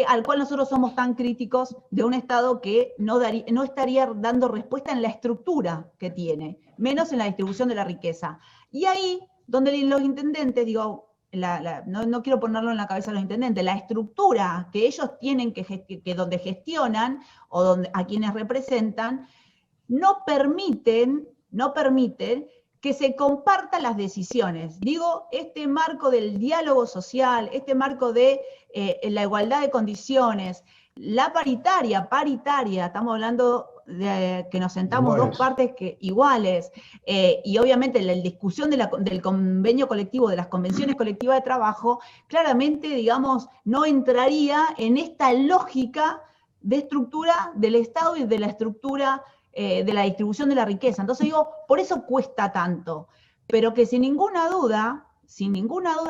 S6: al cual nosotros somos tan críticos de un Estado que no estaría dando respuesta en la estructura que tiene, menos en la distribución de la riqueza. Y ahí, donde los intendentes, digo, no quiero ponerlo en la cabeza de los intendentes, la estructura que ellos tienen que donde gestionan, o a quienes representan, no permiten que se compartan las decisiones. Digo, este marco del diálogo social, este marco de la igualdad de condiciones, la paritaria, estamos hablando de que nos sentamos
S1: iguales.
S6: Dos partes iguales, y obviamente la discusión del convenio colectivo, de las convenciones colectivas de trabajo, claramente, digamos, no entraría en esta lógica de estructura del Estado y de la estructura de la distribución de la riqueza. Entonces digo, por eso cuesta tanto, pero que sin ninguna duda,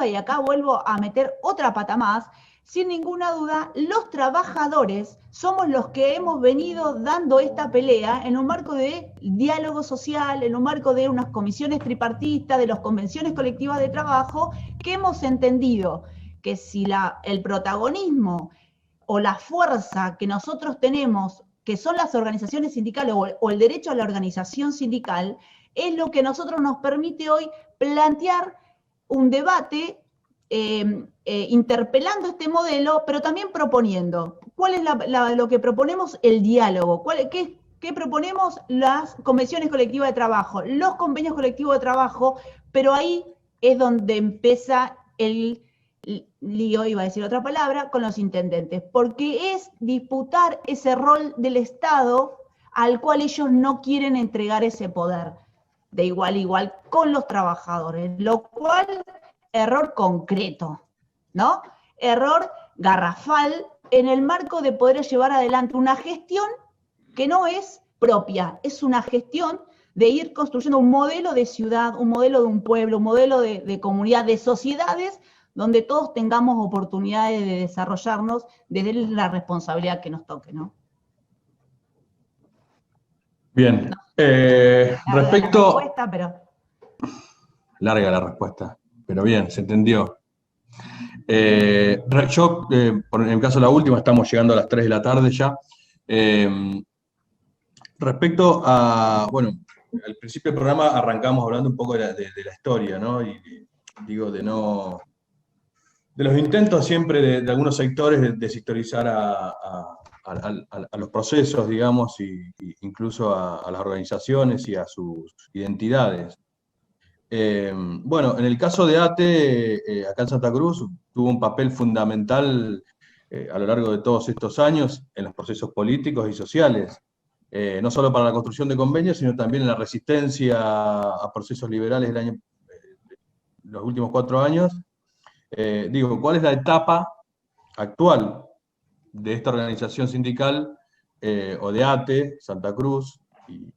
S6: y acá vuelvo a meter otra pata más, sin ninguna duda, los trabajadores somos los que hemos venido dando esta pelea en un marco de diálogo social, en un marco de unas comisiones tripartistas, de las convenciones colectivas de trabajo, que hemos entendido que si el protagonismo o la fuerza que nosotros tenemos, que son las organizaciones sindicales o el derecho a la organización sindical, es lo que a nosotros nos permite hoy plantear un debate interpelando este modelo, pero también proponiendo. ¿Cuál es lo que proponemos? El diálogo. ¿Qué proponemos? Las convenciones colectivas de trabajo, los convenios colectivos de trabajo, pero ahí es donde empieza el lío, iba a decir otra palabra, con los intendentes, porque es disputar ese rol del Estado al cual ellos no quieren entregar ese poder de igual a igual con los trabajadores, lo cual, error concreto, ¿no? Error garrafal en el marco de poder llevar adelante una gestión que no es propia, es una gestión de ir construyendo un modelo de ciudad, un modelo de un pueblo, un modelo de comunidad, de sociedades, donde todos tengamos oportunidades de desarrollarnos desde la responsabilidad que nos toque, ¿no?
S2: Bien. Respecto... Larga la respuesta, pero bien, se entendió. Yo, en el caso de la última, estamos llegando a las 3 de la tarde ya. Respecto a, bueno, al principio del programa arrancamos hablando un poco de la historia, ¿no? Y digo, de los intentos siempre de algunos sectores de deshistorizar a los procesos, digamos, incluso a las organizaciones y a sus identidades. Bueno, en el caso de ATE, acá en Santa Cruz, tuvo un papel fundamental a lo largo de todos estos años en los procesos políticos y sociales, no solo para la construcción de convenios, sino también en la resistencia a procesos liberales los últimos 4 años. Digo, ¿cuál es la etapa actual de esta organización sindical o de ATE, Santa Cruz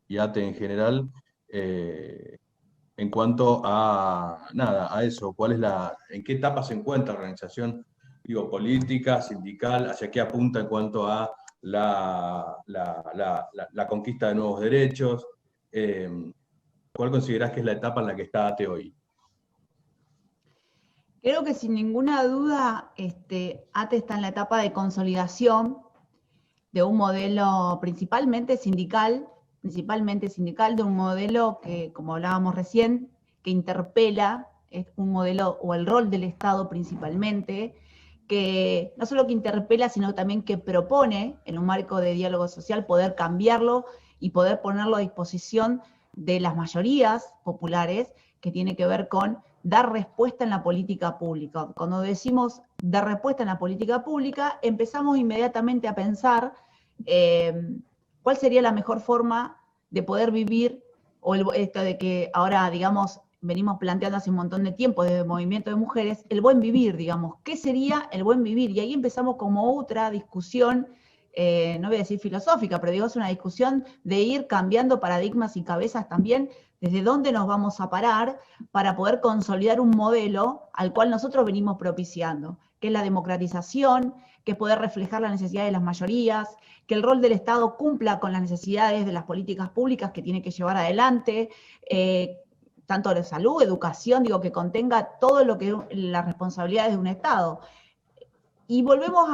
S2: y ATE en general, en cuanto a eso? ¿En qué etapa se encuentra la organización, digo, política, sindical, hacia qué apunta en cuanto a la conquista de nuevos derechos? ¿Cuál considerás que es la etapa en la que está ATE hoy?
S6: Creo que sin ninguna duda ATE está en la etapa de consolidación de un modelo principalmente sindical, de un modelo que, como hablábamos recién, que interpela, es un modelo, o el rol del Estado principalmente, que no solo que interpela, sino también que propone, en un marco de diálogo social, poder cambiarlo y poder ponerlo a disposición de las mayorías populares, que tiene que ver con dar respuesta en la política pública. Cuando decimos dar respuesta en la política pública, empezamos inmediatamente a pensar cuál sería la mejor forma de poder vivir, o esto de que ahora, digamos, venimos planteando hace un montón de tiempo desde el movimiento de mujeres, el buen vivir, digamos, ¿qué sería el buen vivir? Y ahí empezamos como otra discusión, no voy a decir filosófica, pero digo, es una discusión de ir cambiando paradigmas y cabezas también, desde dónde nos vamos a parar para poder consolidar un modelo al cual nosotros venimos propiciando, que es la democratización, que es poder reflejar las necesidades de las mayorías, que el rol del Estado cumpla con las necesidades de las políticas públicas que tiene que llevar adelante, tanto de salud, educación, digo, que contenga todo lo que las responsabilidades de un Estado. Y volvemos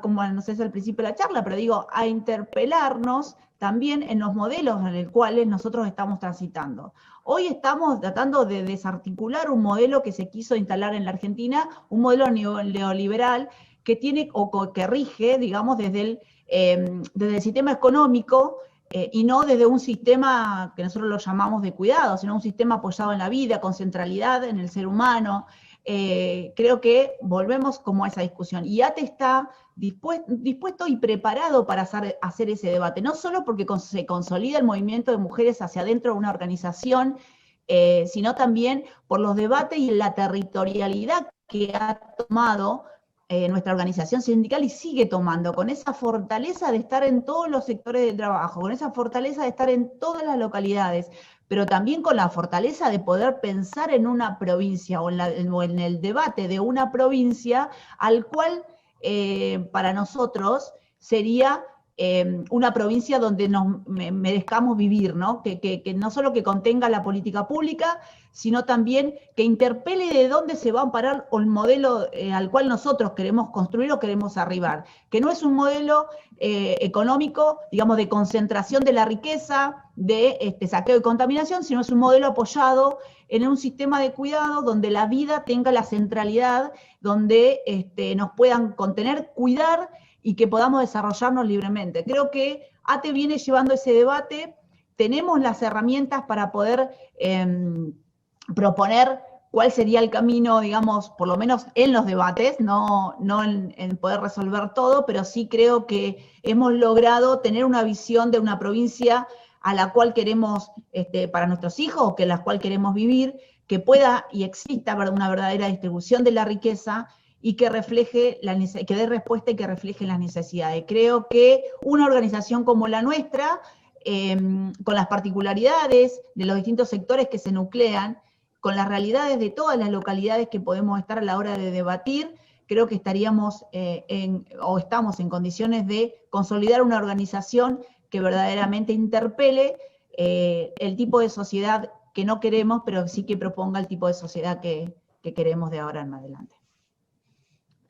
S6: como no sé si es al principio de la charla, pero digo, a interpelarnos también en los modelos en los cuales nosotros estamos transitando. Hoy estamos tratando de desarticular un modelo que se quiso instalar en la Argentina, un modelo neoliberal que tiene o que rige, digamos, desde el sistema económico, y no desde un sistema que nosotros lo llamamos de cuidado, sino un sistema apoyado en la vida, con centralidad en el ser humano. Creo que volvemos como a esa discusión. Y ATE está dispuesto y preparado para hacer ese debate, no solo porque se consolida el movimiento de mujeres hacia adentro de una organización, sino también por los debates y la territorialidad que ha tomado nuestra organización sindical y sigue tomando, con esa fortaleza de estar en todos los sectores de trabajo, con esa fortaleza de estar en todas las localidades, pero también con la fortaleza de poder pensar en una provincia o en el debate de una provincia al cual para nosotros sería una provincia donde nos merezcamos vivir, ¿no? Que no solo que contenga la política pública, sino también que interpele de dónde se va a parar el modelo al cual nosotros queremos construir o queremos arribar, que no es un modelo económico, digamos, de concentración de la riqueza, de saqueo y contaminación, sino es un modelo apoyado en un sistema de cuidado donde la vida tenga la centralidad, donde nos puedan contener, cuidar y que podamos desarrollarnos libremente. Creo que ATE viene llevando ese debate, tenemos las herramientas para poder proponer cuál sería el camino, digamos, por lo menos en los debates, no en poder resolver todo, pero sí creo que hemos logrado tener una visión de una provincia a la cual queremos, para nuestros hijos, que la cual queremos vivir, que pueda y exista una verdadera distribución de la riqueza, y que refleje que dé respuesta y que refleje las necesidades. Creo que una organización como la nuestra, con las particularidades de los distintos sectores que se nuclean, con las realidades de todas las localidades que podemos estar a la hora de debatir, creo que estaríamos estamos en condiciones de consolidar una organización que verdaderamente interpele el tipo de sociedad que no queremos, pero sí que proponga el tipo de sociedad que queremos de ahora en adelante.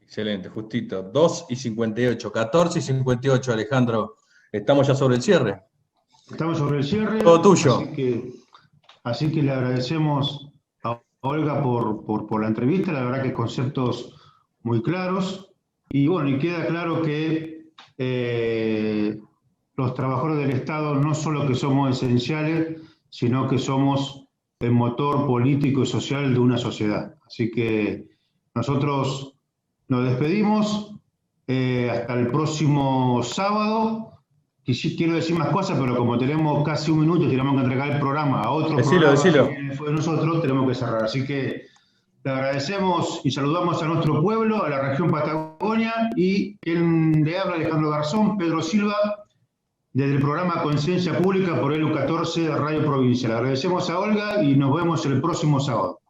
S2: Excelente, justito. 2:58, 14:58, Alejandro. Estamos ya sobre el cierre.
S1: Estamos sobre el cierre.
S2: Todo tuyo.
S1: Así que le agradecemos a Olga por la entrevista, la verdad que conceptos muy claros. Y bueno, y queda claro que los trabajadores del Estado no solo que somos esenciales, sino que somos el motor político y social de una sociedad. Así que nosotros nos despedimos hasta el próximo sábado. Quiero decir más cosas, pero como tenemos casi un minuto y tenemos que entregar el programa a otro programa que después de nosotros, tenemos que cerrar. Así que le agradecemos y saludamos a nuestro pueblo, a la región Patagonia, y quien le habla, Alejandro Garzón, Pedro Silva, desde el programa Conciencia Pública por ELU 14 Radio Provincia. Le agradecemos a Olga y nos vemos el próximo sábado.